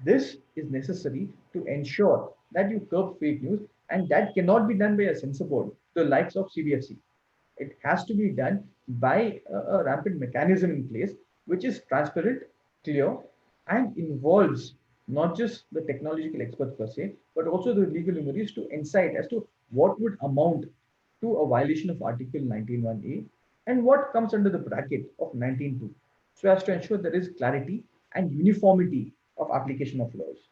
This is necessary to ensure that you curb fake news, and that cannot be done by a censor board, the likes of CBFC. It has to be done by a rampant mechanism in place, which is transparent, clear, and involves not just the technological experts per se, but also the legal luminaries to insight as to what would amount to a violation of Article 19(1)(a) and what comes under the bracket of 19(2), so as to ensure there is clarity and uniformity of application of laws.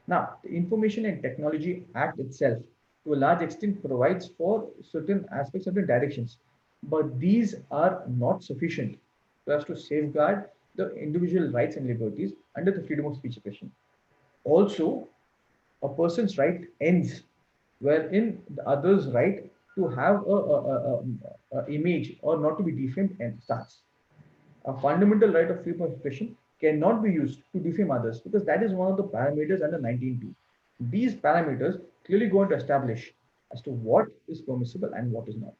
Now, the Information and Technology Act itself, to a large extent, provides for certain aspects, certain directions, but these are not sufficient so as to safeguard the individual rights and liberties under the freedom of speech expression. Also, a person's right ends wherein the other's right to have a image or not to be defamed and starts. A fundamental right of freedom of expression cannot be used to defame others because that is one of the parameters under 19(2). These parameters clearly going to establish as to what is permissible and what is not.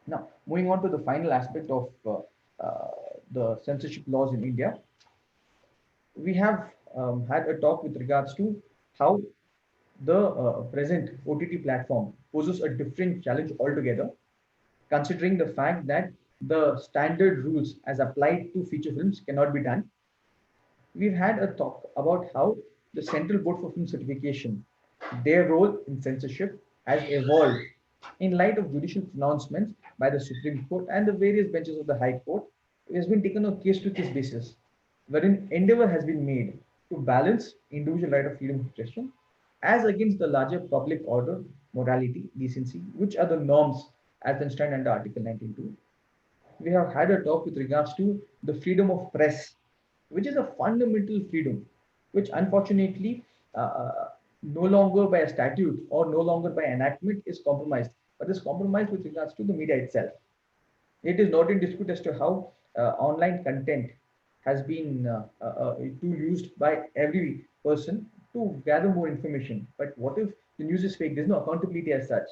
Now, moving on to the final aspect of the censorship laws in India, we have had a talk with regards to how the present OTT platform poses a different challenge altogether, considering the fact that the standard rules as applied to feature films cannot be done. We've had a talk about how the Central Board for Film Certification, their role in censorship has evolved in light of judicial pronouncements by the Supreme Court and the various benches of the High Court. It has been taken on case-to-case basis, wherein endeavor has been made to balance individual right of freedom of expression as against the larger public order, morality, decency, which are the norms as enshrined under Article 19(2). We have had a talk with regards to the freedom of press, which is a fundamental freedom, which unfortunately no longer by a statute or no longer by enactment is compromised, but is compromised with regards to the media itself. It is not in dispute as to how online content has been tool used by every person to gather more information. But what if the news is fake? There's no accountability as such.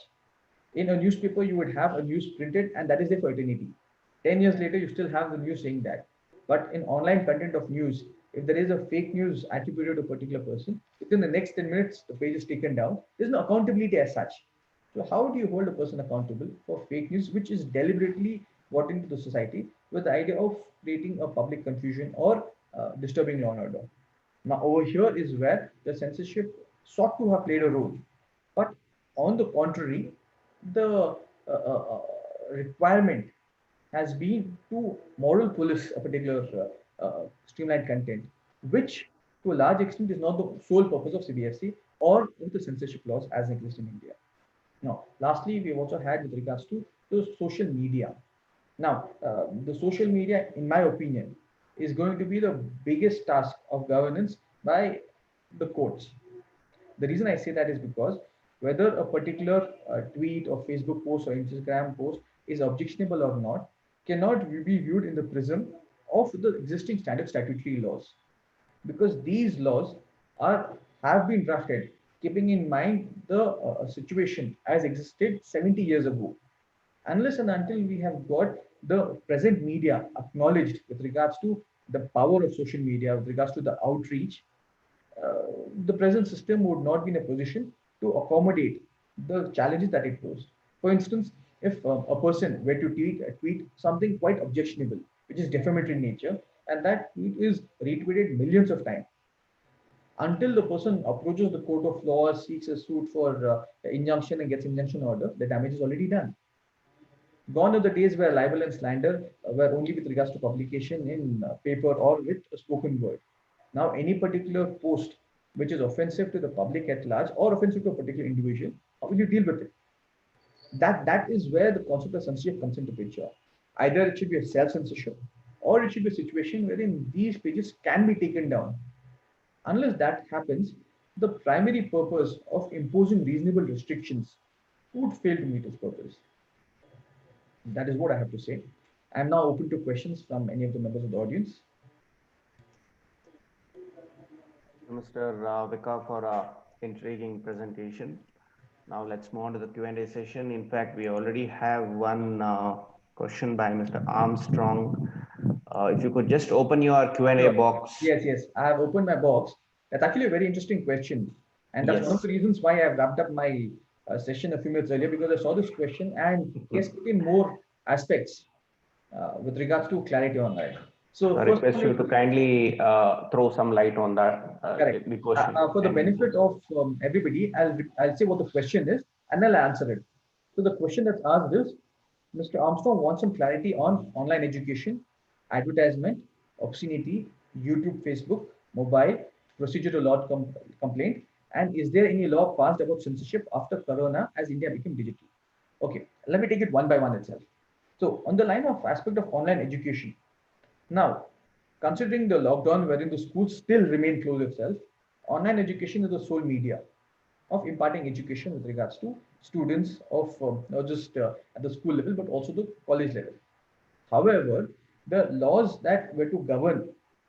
In a newspaper, you would have a news printed, and that is there for eternity. 10 years later, you still have the news saying that. But in online content of news, if there is a fake news attributed to a particular person, within the next 10 minutes, the page is taken down. There's no accountability as such. So how do you hold a person accountable for fake news, which is deliberately brought into the society with the idea of creating a public confusion or disturbing law and order? Now, over here is where the censorship sought to have played a role. But on the contrary, the requirement has been to moral police a particular streamlined content, which to a large extent is not the sole purpose of CBFC or of the censorship laws as exist in India. Now, lastly, we've also had with regards to the social media. Now, the social media, in my opinion, is going to be the biggest task of governance by the courts. The reason I say that is because whether a particular tweet or Facebook post or Instagram post is objectionable or not cannot be viewed in the prism of the existing standard statutory laws, because these laws are have been drafted keeping in mind the situation as existed 70 years ago. Unless and until we have got the present media acknowledged with regards to the power of social media, with regards to the outreach, uh, the present system would not be in a position to accommodate the challenges that it poses. For instance, if a person were to tweet something quite objectionable, which is defamatory in nature, and that tweet is retweeted millions of times, until the person approaches the court of law, seeks a suit for injunction and gets injunction order, the damage is already done. Gone are the days where libel and slander were only with regards to publication in paper or with a spoken word. Now, any particular post which is offensive to the public at large or offensive to a particular individual, how will you deal with it? That is where the concept of censorship comes into picture. Either it should be a self-censorship or it should be a situation wherein these pages can be taken down. Unless that happens, the primary purpose of imposing reasonable restrictions would fail to meet its purpose. That is what I have to say. I'm now open to questions from any of the members of the audience. Mr. Vika, for a intriguing presentation. Now let's move on to the Q&A session. In fact, we already have one question by Mr. Armstrong. If you could just open your Q&A Sure. box. Yes. I have opened my box. That's actually a very interesting question. And that's one of the reasons why I wrapped up my session a few minutes earlier, because I saw this question and yes, put in more aspects with regards to clarity on that. So I request you to kindly throw some light on that. Correct. The question. For the benefit of everybody, I'll say what the question is and I'll answer it. So the question that's asked is, Mr. Armstrong wants some clarity on online education, advertisement, obscenity, YouTube, Facebook, mobile, procedure to law complaint, and is there any law passed about censorship after Corona as India became digital? Okay, let me take it one by one itself. So on the line of aspect of online education, now, considering the lockdown wherein the schools still remain closed itself, online education is the sole media of imparting education with regards to students of not just at the school level, but also the college level. However, the laws that were to govern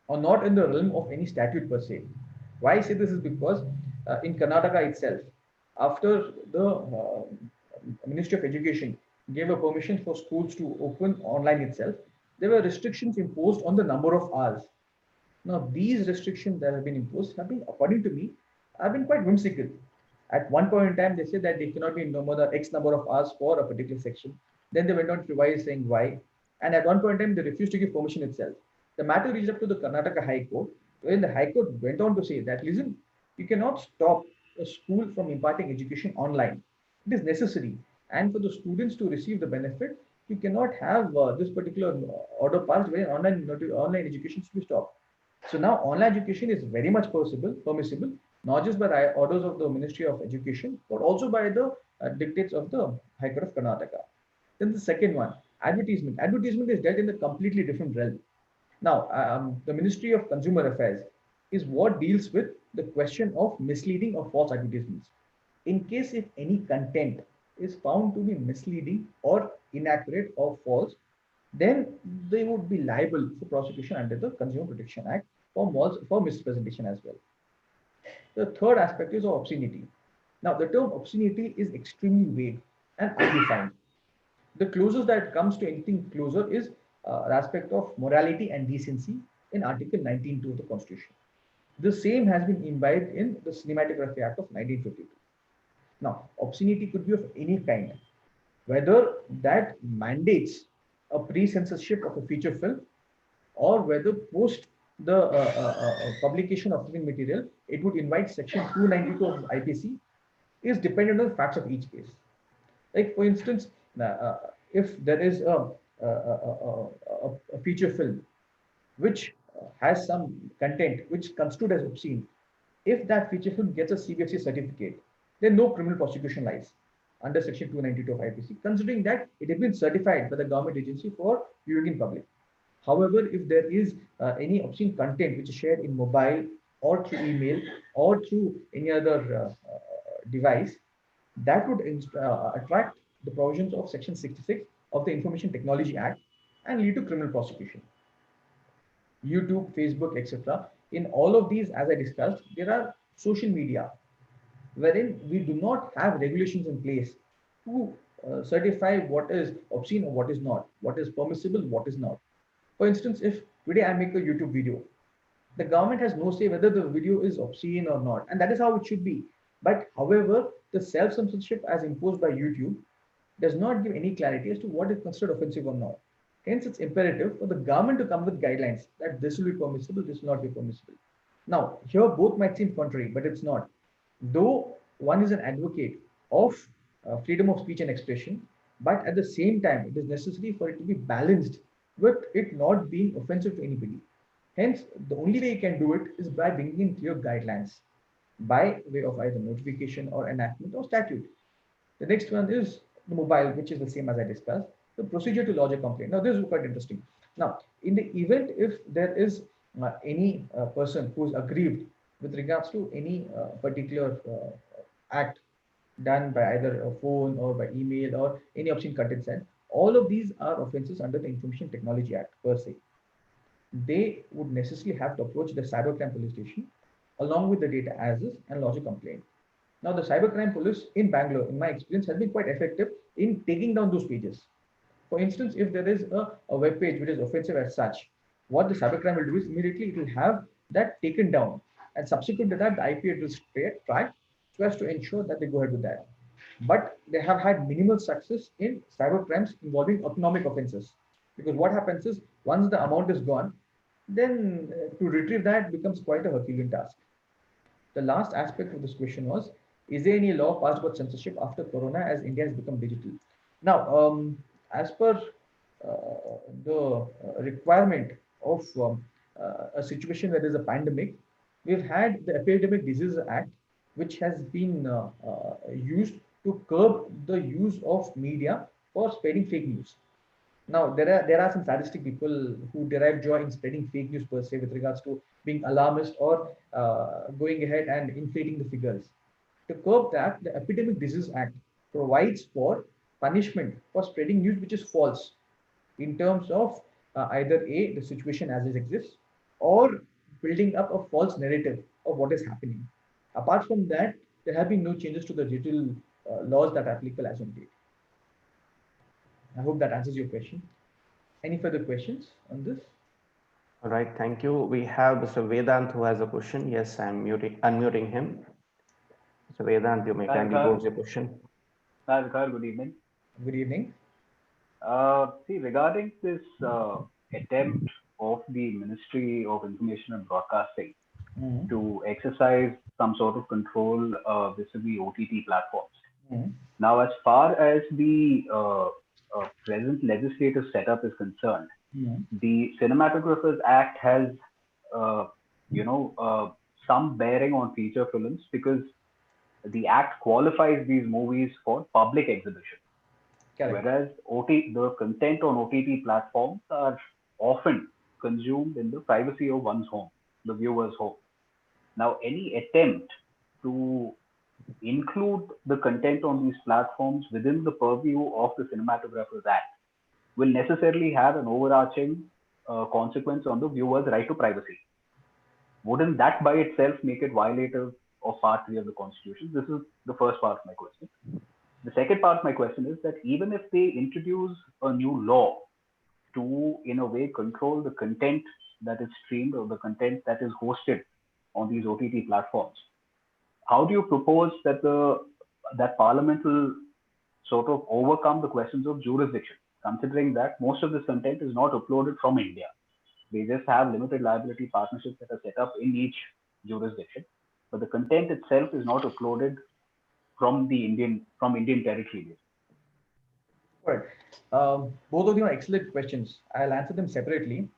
are not in the realm of any statute per se. Why I say this is because in Karnataka itself, after the Ministry of Education gave a permission for schools to open online itself, there were restrictions imposed on the number of hours. Now, these restrictions that have been imposed have been, according to me, have been quite whimsical. At one point in time, they said that they cannot be no more than X number of hours for a particular section. Then they went on to revise saying why. And at one point in time, they refused to give permission itself. The matter reached up to the Karnataka High Court, wherein the High Court went on to say that, listen, you cannot stop a school from imparting education online. It is necessary. And for the students to receive the benefit, you cannot have this particular order passed where online education should be stopped. So now online education is very much permissible, not just by the orders of the Ministry of Education, but also by the dictates of the High Court of Karnataka. Then the second one, advertisement. Advertisement is dealt in a completely different realm. Now, the Ministry of Consumer Affairs is what deals with the question of misleading or false advertisements. In case if any content is found to be misleading or inaccurate or false, then they would be liable for prosecution under the Consumer Protection Act for misrepresentation as well. The third aspect is of obscenity. Now, the term obscenity is extremely vague and undefined. The closest that comes to anything closer is the aspect of morality and decency in Article 19.2 of the Constitution. The same has been imbibed in the Cinematography Act of 1952. Now, obscenity could be of any kind, whether that mandates a pre-censorship of a feature film or whether post the publication of filming material, it would invite section 292 of IPC is dependent on the facts of each case. Like for instance, if there is a feature film which has some content which construed as obscene, if that feature film gets a CBFC certificate, then no criminal prosecution lies under section 292 of IPC, considering that it has been certified by the government agency for viewing in public. However, if there is any obscene content which is shared in mobile or through email or through any other device, that would attract the provisions of section 66 of the Information Technology Act and lead to criminal prosecution. YouTube, Facebook, etc. In all of these, as I discussed, there are social media wherein we do not have regulations in place to certify what is obscene or what is not, what is permissible, what is not. For instance, if today I make a YouTube video, the government has no say whether the video is obscene or not, and that is how it should be. But however, the self-censorship as imposed by YouTube does not give any clarity as to what is considered offensive or not. Hence, it's imperative for the government to come with guidelines that this will be permissible, this will not be permissible. Now, here both might seem contrary, but it's not. Though one is an advocate of freedom of speech and expression, but at the same time, it is necessary for it to be balanced with it not being offensive to anybody. Hence, the only way you can do it is by bringing in clear guidelines by way of either notification or enactment or statute. The next one is the mobile, which is the same as I discussed, the procedure to lodge a complaint. Now, this is quite interesting. Now, in the event if there is any person who is aggrieved with regards to any particular act done by either a phone or by email or any obscene content sent, all of these are offenses under the Information Technology Act per se. They would necessarily have to approach the cybercrime police station along with the data as is and lodge a complaint. Now, the cybercrime police in Bangalore, in my experience, has been quite effective in taking down those pages. For instance, if there is a web page which is offensive as such, what the cybercrime will do is immediately it will have that taken down, and subsequent to that, the IP address tracked so as to ensure that they go ahead with that. But they have had minimal success in cybercrimes involving economic offenses, because what happens is once the amount is gone, then to retrieve that becomes quite a Herculean task. The last aspect of this question was, is there any law passed about censorship after Corona as India has become digital? Now, as per the requirement of a situation where there's a pandemic, we've had the Epidemic Disease Act, which has been used to curb the use of media for spreading fake news. Now, there are some sadistic people who derive joy in spreading fake news per se with regards to being alarmist or going ahead and inflating the figures. To curb that, the Epidemic Disease Act provides for punishment for spreading news which is false in terms of either A, the situation as it exists, or building up a false narrative of what is happening. Apart from that, there have been no changes to the digital laws that are applicable as on date. I hope that answers your question. Any further questions on this? All right, thank you. We have Mr. Vedant who has a question. Yes, I'm unmuting him. Mr. Vedant, you may kindly pose your question. Hi, Vicar. Good evening. Good evening. See, regarding this attempt of the Ministry of Information and Broadcasting to exercise some sort of control vis-a-vis OTT platforms. Now, as far as the present legislative setup is concerned, the Cinematographers Act has, some bearing on feature films because the Act qualifies these movies for public exhibition. Correct. Whereas the content on OTT platforms are often consumed in the privacy of one's home, the viewer's home. Now, any attempt to include the content on these platforms within the purview of the Cinematographers Act will necessarily have an overarching consequence on the viewer's right to privacy. Wouldn't that by itself make it violative of Part 3 of the Constitution? This is the first part of my question. The second part of my question is that even if they introduce a new law to, in a way, control the content that is streamed or the content that is hosted on these OTT platforms, how do you propose that that Parliament will sort of overcome the questions of jurisdiction, considering that most of this content is not uploaded from India? They just have limited liability partnerships that are set up in each jurisdiction, but the content itself is not uploaded from Indian territory. All right. Both of them are excellent questions. I'll answer them separately.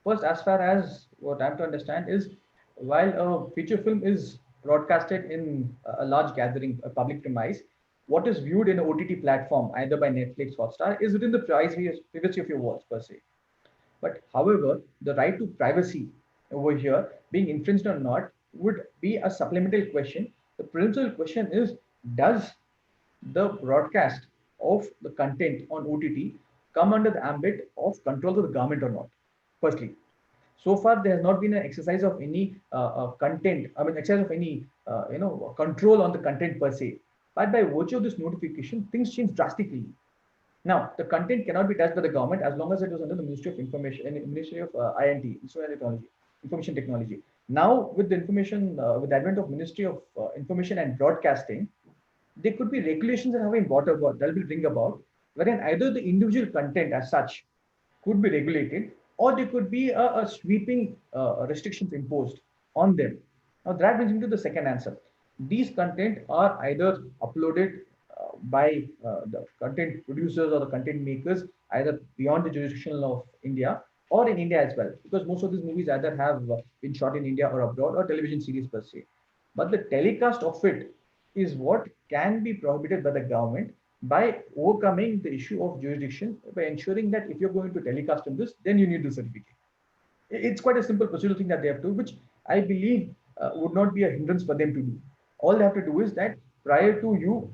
First, as far as what I have to understand is, while a feature film is broadcasted in a large gathering, a public premise, what is viewed in an OTT platform, either by Netflix, Hotstar, is within the privacy of your walls per se. But however, the right to privacy over here being infringed or not would be a supplemental question. The principal question is, does the broadcast of the content on OTT come under the ambit of control of the government or not. Firstly, so far there has not been an exercise of any content. I mean, exercise of any control on the content per se. But by virtue of this notification, things change drastically. Now, the content cannot be touched by the government as long as it was under the Ministry of Information and Ministry of INT, Information Technology. Now, with the with the advent of Ministry of Information and Broadcasting, there could be regulations that have been brought about, that will bring about, wherein either the individual content as such could be regulated, or there could be a sweeping restrictions imposed on them. Now that brings me to the second answer. These content are either uploaded by the content producers or the content makers, either beyond the jurisdiction of India or in India as well, because most of these movies either have been shot in India or abroad, or television series per se. But the telecast of it is what can be prohibited by the government by overcoming the issue of jurisdiction, by ensuring that if you're going to telecast on this, then you need the certificate. It's quite a simple procedural thing that they have to, which I believe would not be a hindrance for them to do. All they have to do is that prior to you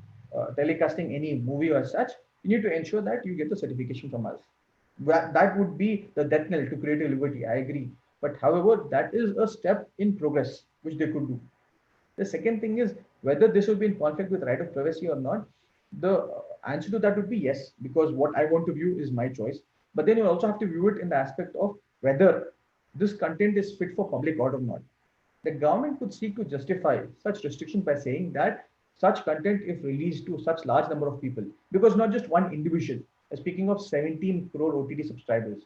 telecasting any movie or such, you need to ensure that you get the certification from us. That would be the death knell to creative liberty, I agree. But however, that is a step in progress, which they could do. The second thing is whether this will be in conflict with right of privacy or not. The answer to that would be yes, because what I want to view is my choice. But then you also have to view it in the aspect of whether this content is fit for public order or not. The government could seek to justify such restrictions by saying that such content, if released to such large number of people, because not just one individual, speaking of 17 crore OTT subscribers,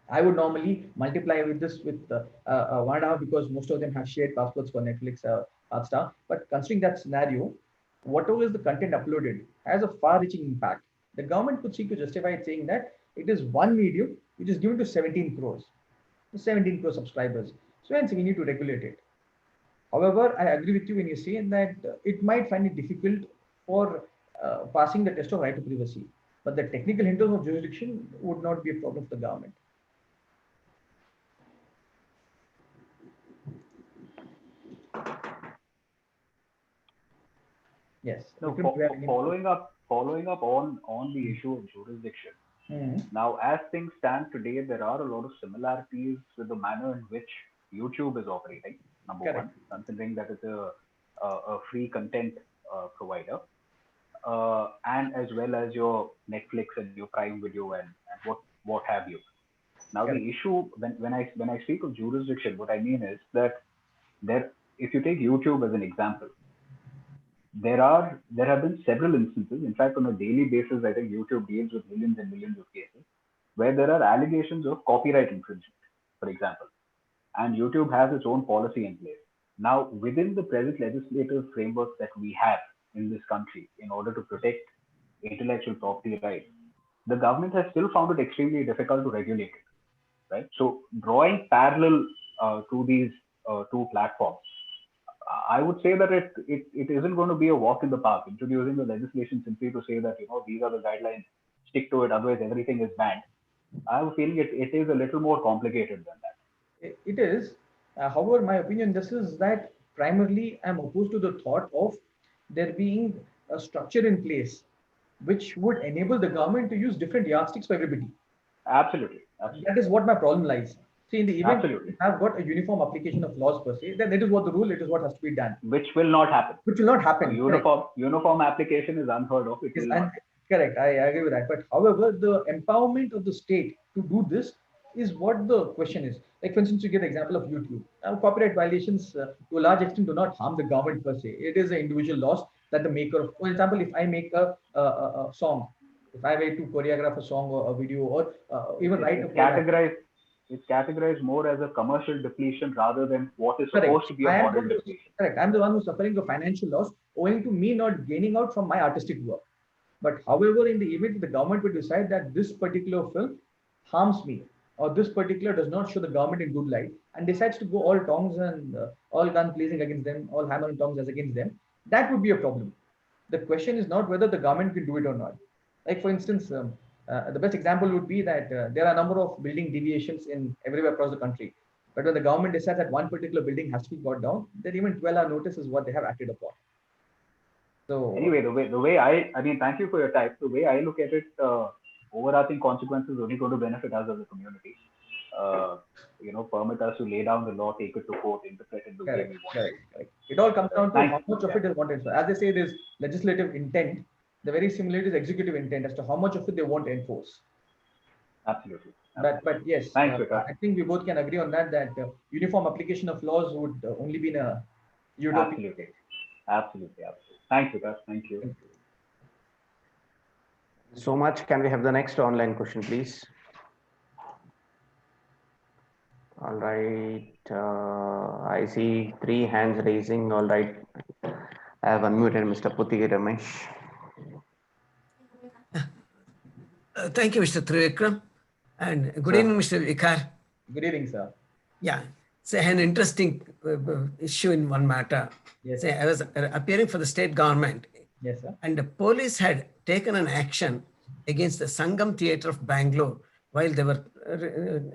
I would normally multiply with this with 1.5, because most of them have shared passwords for Netflix, Hotstar. But considering that scenario, whatever is the content uploaded has a far-reaching impact. The government could seek to justify it saying that it is one medium which is given to 17 crores, 17 crore subscribers. So hence we need to regulate it. However, I agree with you when you say that it might find it difficult for passing the test of right to privacy. But the technical hindrance of jurisdiction would not be a problem for the government. Yes. No, following up on the issue of jurisdiction. Now, as things stand today, there are a lot of similarities with the manner in which YouTube is operating. Number Correct. one, considering that it's a free content provider, and as well as your Netflix and your Prime Video and what have you. Now, Correct. the issue when I speak of jurisdiction, what I mean is that if you take YouTube as an example, there have been several instances. In fact, on a daily basis, I think YouTube deals with millions and millions of cases where there are allegations of copyright infringement, for example, and YouTube has its own policy in place. Now, within the present legislative framework that we have in this country, in order to protect intellectual property rights, the government has still found it extremely difficult to regulate it, right? So, drawing parallel to these two platforms, I would say that it isn't going to be a walk in the park. Introducing the legislation simply to say that these are the guidelines, stick to it, otherwise everything is banned. I have a feeling it is a little more complicated than that. It is. However, my opinion this is that primarily I'm opposed to the thought of there being a structure in place which would enable the government to use different yardsticks for everybody. Absolutely. That is what my problem lies. See, in the event Absolutely. we have got a uniform application of laws per se, then that is what the rule, it is what has to be done. Which will not happen. Which will not happen. Uniform application is unheard of. Correct. I agree with that. But however, the empowerment of the state to do this is what the question is. Like, for instance, you get the example of YouTube. Now, copyright violations to a large extent do not harm the government per se. It is an individual loss that the maker of, for example, if I make a song, if I were to choreograph a song or a video or even write a program, it's categorized more as a commercial depletion rather than what is supposed to be a moral depletion. Correct. I'm the one who's suffering a financial loss owing to me not gaining out from my artistic work. But however, in the event the government will decide that this particular film harms me, or this particular does not show the government in good light, and decides to go all tongs and all gun blazing against them, all hammer and tongs as against them, that would be a problem. The question is not whether the government can do it or not. Like, for instance, the best example would be that there are a number of building deviations in everywhere across the country. But when the government decides that one particular building has to be brought down, then even 12-hour notice is what they have acted upon. So anyway, the way I mean, thank you for your time. The way I look at it, overarching consequences only going to benefit us as a community. Permit us to lay down the law, take it to court, interpret it the way we want. Correct. It all comes down to Thanks. how much of it is wanted. So as they say, there's legislative intent. The very similar is executive intent as to how much of it they want to enforce. Absolutely. But yes, Thanks, I think we both can agree on that uniform application of laws would only be in a utopia. Absolutely. Thanks, Vikas. Thank you. So much. Can we have the next online question, please? All right. I see 3 hands raising. All right. I have unmuted Mr. Puthi Ramesh. Thank you, Mr. Trivikram. And good evening, Mr. Vikar. Good evening, sir. Yeah, it's an interesting issue in one matter. Yes. I was appearing for the state government. Yes, sir. And the police had taken an action against the Sangam Theatre of Bangalore while they were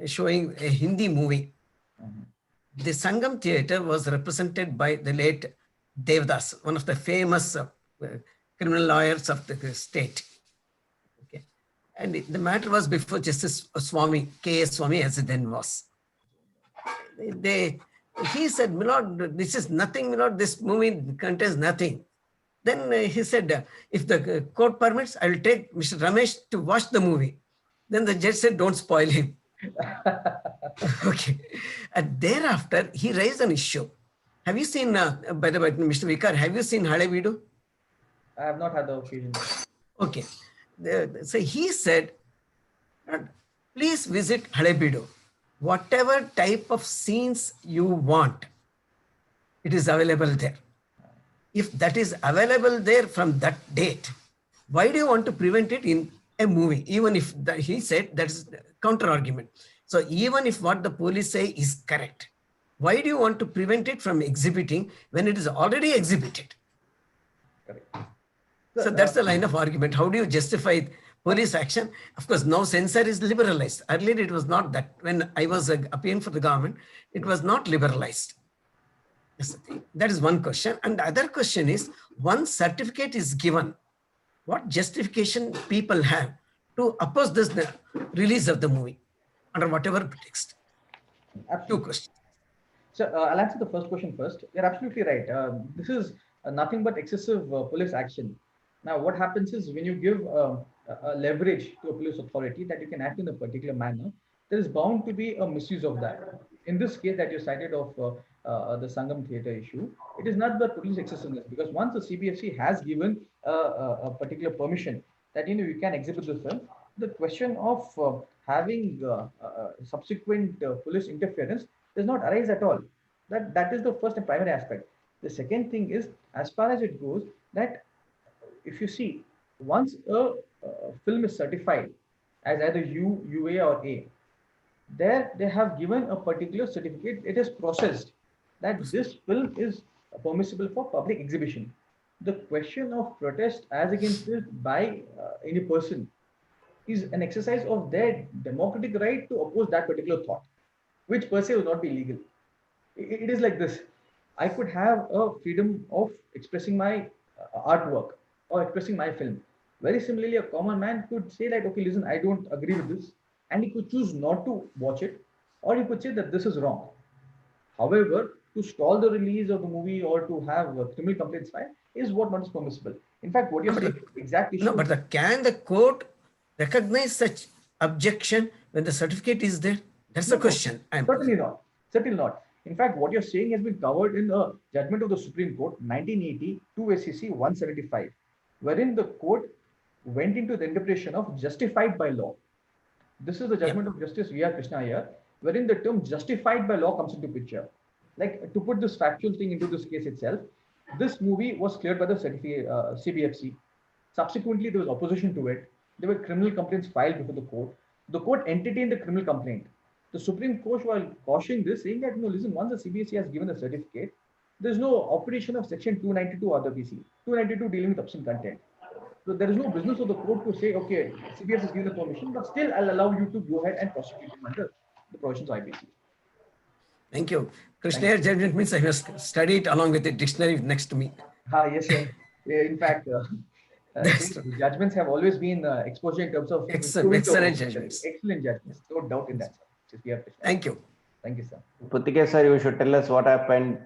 showing a Hindi movie. The Sangam Theatre was represented by the late Devdas, one of the famous criminal lawyers of the state. Okay. And the matter was before Justice Swami, K.S. Swami, as it then was. He said, "Milord, this is nothing, Milord, this movie contains nothing." Then he said, if the court permits, I will take Mr. Ramesh to watch the movie. Then the judge said, don't spoil him. Okay. And thereafter, he raised an issue. Have you seen, by the way, Mr. Vikar, have you seen Halebeedu? I have not had the occasion. Okay. So he said, please visit Halebeedu. Whatever type of scenes you want, it is available there. If that is available there from that date, why do you want to prevent it in a movie? Even if he said that is counter argument. So even if what the police say is correct, why do you want to prevent it from exhibiting when it is already exhibited? Correct. So that's the line of argument. How do you justify police action? Of course, now censor is liberalized. Earlier, it was not that. When I was appealing for the government, it was not liberalized. That is one question. And the other question is, once certificate is given, what justification people have to oppose this release of the movie under whatever pretext? Absolutely. 2 questions. So I'll answer the first question first. You're absolutely right. This is nothing but excessive police action. Now, what happens is when you give a leverage to a police authority that you can act in a particular manner, there is bound to be a misuse of that. In this case that you cited of the Sangam Theatre issue, it is not the police excessiveness, because once the CBFC has given a particular permission that you can exhibit the film, the question of having subsequent police interference does not arise at all. That is the first and primary aspect. The second thing is, as far as it goes, that if you see, once a film is certified as either U, UA or A, there they have given a particular certificate, it is processed that this film is permissible for public exhibition. The question of protest as against this by any person is an exercise of their democratic right to oppose that particular thought, which per se will not be legal. It is like this. I could have a freedom of expressing my artwork or expressing my film. Very similarly, a common man could say that, okay, listen, I don't agree with this, and he could choose not to watch it, or he could say that this is wrong. However, to stall the release of the movie or to have criminal complaints filed is what not is permissible. In fact, what you're saying exactly. No, but can the court recognize such objection when the certificate is there? That's the question. Certainly not. Certainly not. In fact, what you're saying has been covered in a judgment of the Supreme Court, 1980, 2 SCC 175, wherein the court went into the interpretation of justified by law. This is the judgment of Justice V.R. Krishna here, wherein the term justified by law comes into picture. Like, to put this factual thing into this case itself, this movie was cleared by the CBFC. Subsequently, there was opposition to it. There were criminal complaints filed before the court. The court entertained the criminal complaint. The Supreme Court, while cautioning this, saying that, no, listen, once the CBFC has given a certificate, there's no operation of Section 292 of the PC. 292 dealing with obscene content. So there is no business of the court to say, okay, CBFC has given the permission, but still I'll allow you to go ahead and prosecute him under the provisions of IBC. Thank you. Krishna judgment means I must study it along with the dictionary next to me. Yes, sir. In fact, That's The judgments have always been exposure in terms of excellent improving the judgments. excellent judgments. No doubt in that, sir. Just we have to Thank you. Thank you, sir. Puttike sir, you should tell us what happened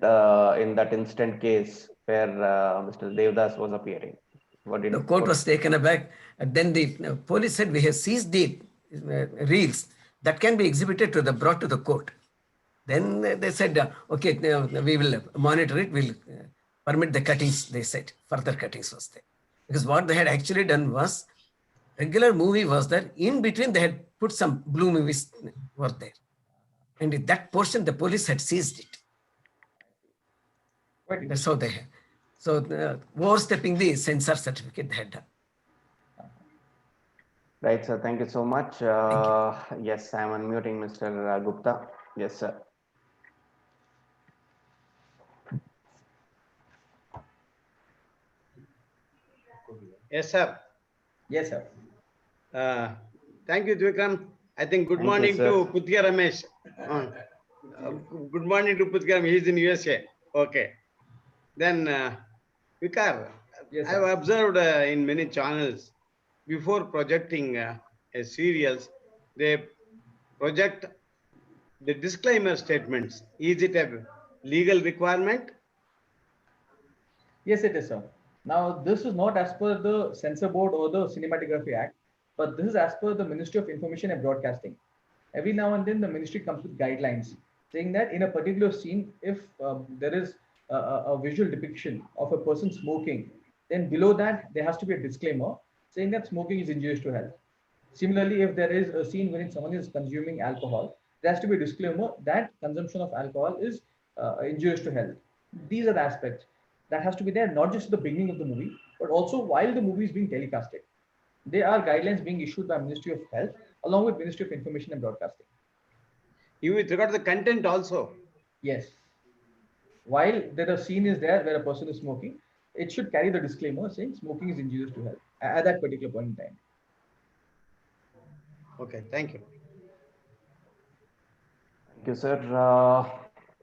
in that instant case where Mr. Devdas was appearing. What did The court was taken aback. And then the police said, we have seized the reels that can be exhibited to brought to the court. Then they said, okay, we will monitor it. We'll permit the cuttings, they said. Further cuttings was there. Because what they had actually done was, regular movie was there. In between, they had put some blue movies were there. And in that portion, the police had seized it. That's how they had. So overstepping the censor certificate they had done. Right, sir. Thank you so much. Yes, I'm unmuting Mr. Gupta. Yes, sir. Yes, sir. Yes, sir. Thank you, Vikram. I think good Thank you, morning sir. to Puthia Ramesh. Good morning to Puthia Ramesh. He's in USA. Okay. Then, Vikar, Yes, I've sir. observed in many channels, before projecting a serials, they project the disclaimer statements. Is it a legal requirement? Yes, it is, sir. Now, this is not as per the Censor Board or the Cinematography Act, but this is as per the Ministry of Information and Broadcasting. Every now and then, the ministry comes with guidelines saying that in a particular scene, if there is a visual depiction of a person smoking, then below that, there has to be a disclaimer saying that smoking is injurious to health. Similarly, if there is a scene wherein someone is consuming alcohol, there has to be a disclaimer that consumption of alcohol is injurious to health. These are the aspects that has to be there, not just at the beginning of the movie, but also while the movie is being telecasted. There are guidelines being issued by Ministry of Health along with Ministry of Information and Broadcasting. You with regard to the content also. Yes. While the scene is there where a person is smoking, it should carry the disclaimer saying smoking is injurious to health at that particular point in time. Okay, thank you. Thank you, sir.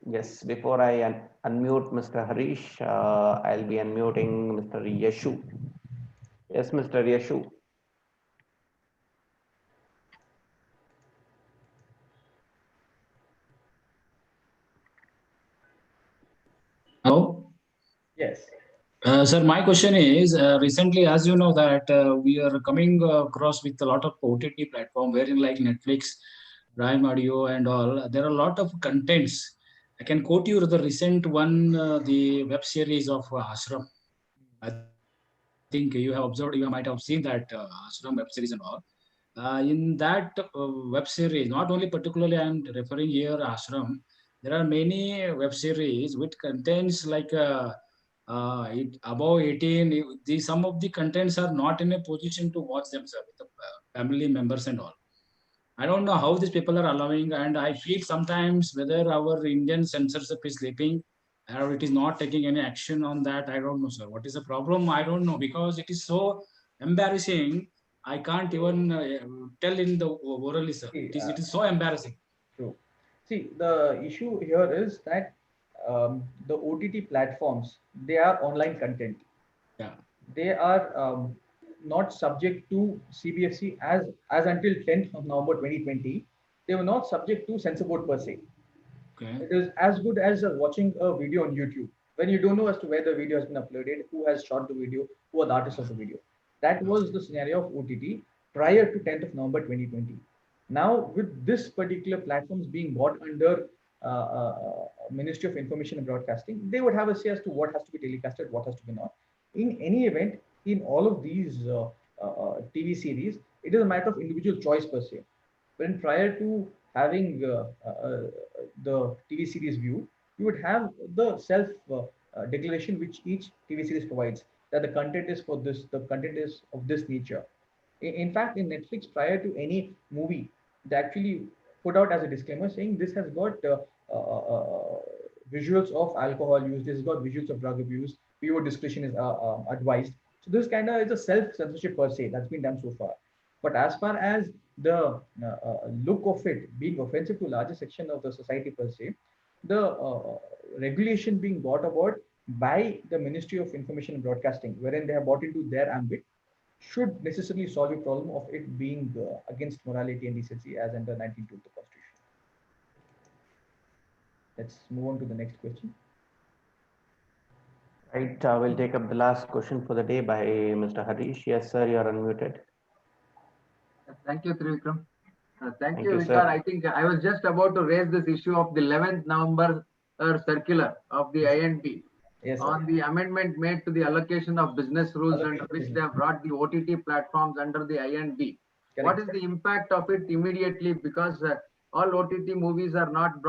Yes, before I unmute Mr. Harish, I'll be unmuting Mr. Yashu. Yes, Mr. Yashu. Hello. Yes. Sir, my question is, recently, as you know that we are coming across with a lot of OTT platform wherein like Netflix, Prime Audio and all, there are a lot of contents. I can quote you the recent one, the web series of Ashram. I think you have observed, you might have seen that Ashram web series and all. In that web series, not only particularly I am referring here Ashram, there are many web series which contains like above 18. Some of the contents are not in a position to watch themselves with the family members and all. I don't know how these people are allowing, and I feel sometimes whether our Indian censorship is sleeping or it is not taking any action on that. I don't know, sir. What is the problem? I don't know, because it is so embarrassing. I can't even tell in the orally, sir. It is so embarrassing. True. See, the issue here is that the OTT platforms, they are online content. Yeah. They are not subject to CBFC as until 10th of November 2020. They were not subject to censor board per se. Okay. It is as good as watching a video on YouTube when you don't know as to where the video has been uploaded, who has shot the video, who are the artists of the video. That was the scenario of OTT prior to 10th of November 2020. Now, with this particular platforms being bought under Ministry of Information and Broadcasting, they would have a say as to what has to be telecasted, what has to be not. In any event, in all of these TV series, it is a matter of individual choice per se. When prior to having the TV series view, you would have the self declaration which each TV series provides that the content is for this, the content is of this nature. In fact, in Netflix, prior to any movie, they actually put out as a disclaimer saying this has got visuals of alcohol use, this has got visuals of drug abuse, viewer discretion is advised. So this kind of is a self-censorship per se that's been done so far. But as far as the look of it being offensive to a larger section of the society per se, the regulation being brought about by the Ministry of Information and Broadcasting, wherein they have brought into their ambit should necessarily solve the problem of it being against morality and decency as under 19th of the Constitution. Let's move on to the next question. Right, we'll take up the last question for the day by Mr. Harish. Yes, sir, you are unmuted. Thank you, Trivikram. Thank Thank you, you, Vicar. sir. I think I was just about to raise this issue of the 11th November circular of the INP Yes, sir. on the amendment made to the allocation of business rules under Allocation which business. they have brought the OTT platforms under the INB. What Correct. is the impact of it immediately? Because all OTT movies are not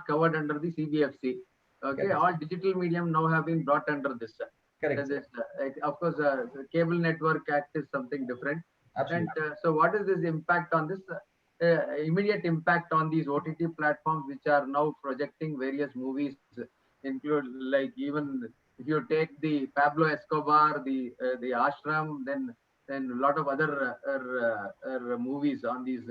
covered under the CBFC. Okay, Correct. all digital medium now have been brought under this. Correct. This, of course, the Cable Network Act is something different. Absolutely. And so, what is this impact on this? Immediate impact on these OTT platforms, which are now projecting various movies, include like even if you take the Pablo Escobar, the Ashram, then a lot of other movies on these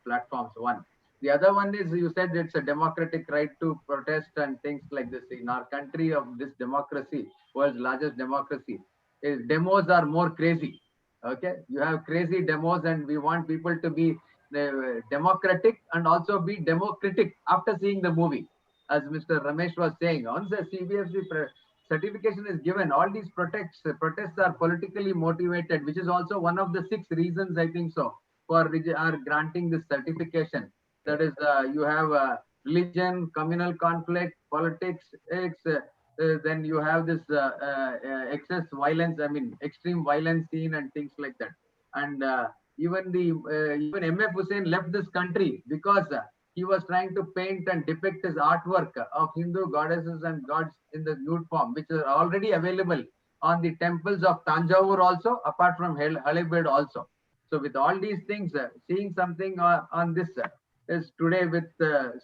platforms. One, the other one is you said it's a democratic right to protest and things like this. In our country of this democracy, world's largest democracy, demos are more crazy. Okay, you have crazy demos, and we want people to be democratic and also be democratic after seeing the movie. As Mr. Ramesh was saying, once the CBFC certification is given, all these protests are politically motivated, which is also one of the 6 reasons, I think so, for granting this certification. That is, you have religion, communal conflict, politics, then you have this excess violence, I mean, extreme violence scene and things like that. And even MF Hussain left this country because he was trying to paint and depict his artwork of Hindu goddesses and gods in the nude form, which are already available on the temples of Tanjavur also, apart from Halebedu also. So with all these things, seeing something on this is today with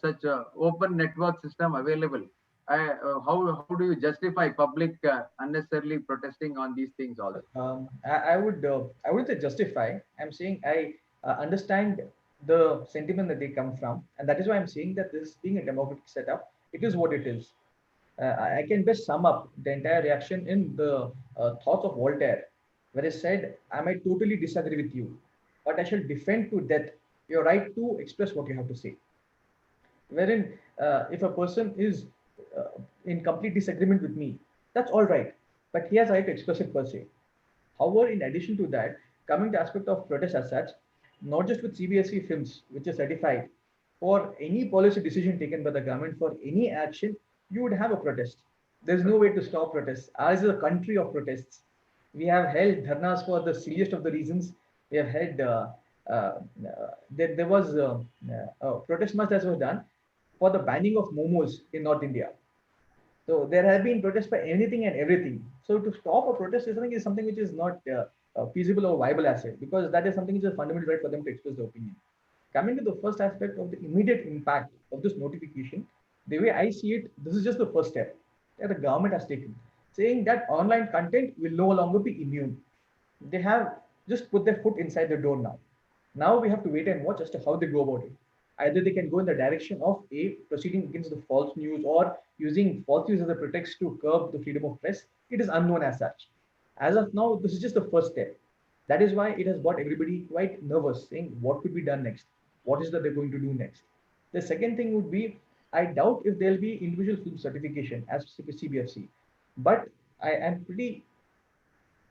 such a open network system available. How do you justify public unnecessarily protesting on these things also? I wouldn't say justify. I'm saying I understand the sentiment that they come from, and that is why I'm saying that this being a democratic setup, it is what it is. I can best sum up the entire reaction in the thoughts of Voltaire, where he said, "I might totally disagree with you, but I shall defend to death your right to express what you have to say." Wherein, if a person is in complete disagreement with me, that's all right, but he has a right to express it per se. However, in addition to that, coming to aspect of protest as such, not just with CBSE films, which is certified, for any policy decision taken by the government for any action, you would have a protest. There's no way to stop protests. Ours is a country of protests. We have held dharnas for the silliest of the reasons. We have held, there was a protest march that was done for the banning of momos in North India. So there have been protests for anything and everything. So to stop a protest is something which is not feasible or viable as it, because that is something which is a fundamental right for them to express their opinion. Coming to the first aspect of the immediate impact of this notification, the way I see it, this is just the first step that the government has taken, saying that online content will no longer be immune. They have just put their foot inside the door now. Now we have to wait and watch as to how they go about it. Either they can go in the direction of proceeding against the false news or using false news as a pretext to curb the freedom of press. It is unknown as such. As of now, this is just the first step. That is why it has got everybody quite nervous, saying what could be done next? What is that they're going to do next? The second thing would be, I doubt if there'll be individual film certification as CBFC, but I am pretty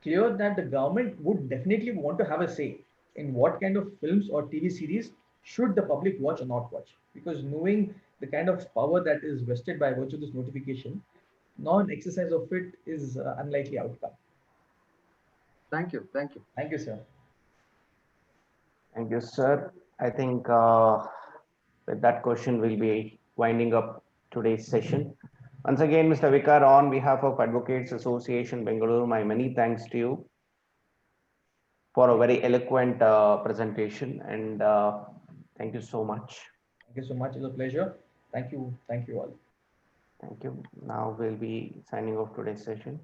clear that the government would definitely want to have a say in what kind of films or TV series should the public watch or not watch. Because knowing the kind of power that is vested by virtue of this notification, non-exercise of it is unlikely outcome. Thank you. Thank you. Thank you, sir. Thank you, sir. I think with that question, we'll be winding up today's session. Once again, Mr. Vikar, on behalf of Advocates Association Bengaluru, my many thanks to you for a very eloquent presentation, and thank you so much. Thank you so much. It's a pleasure. Thank you. Thank you all. Thank you. Now we'll be signing off today's session.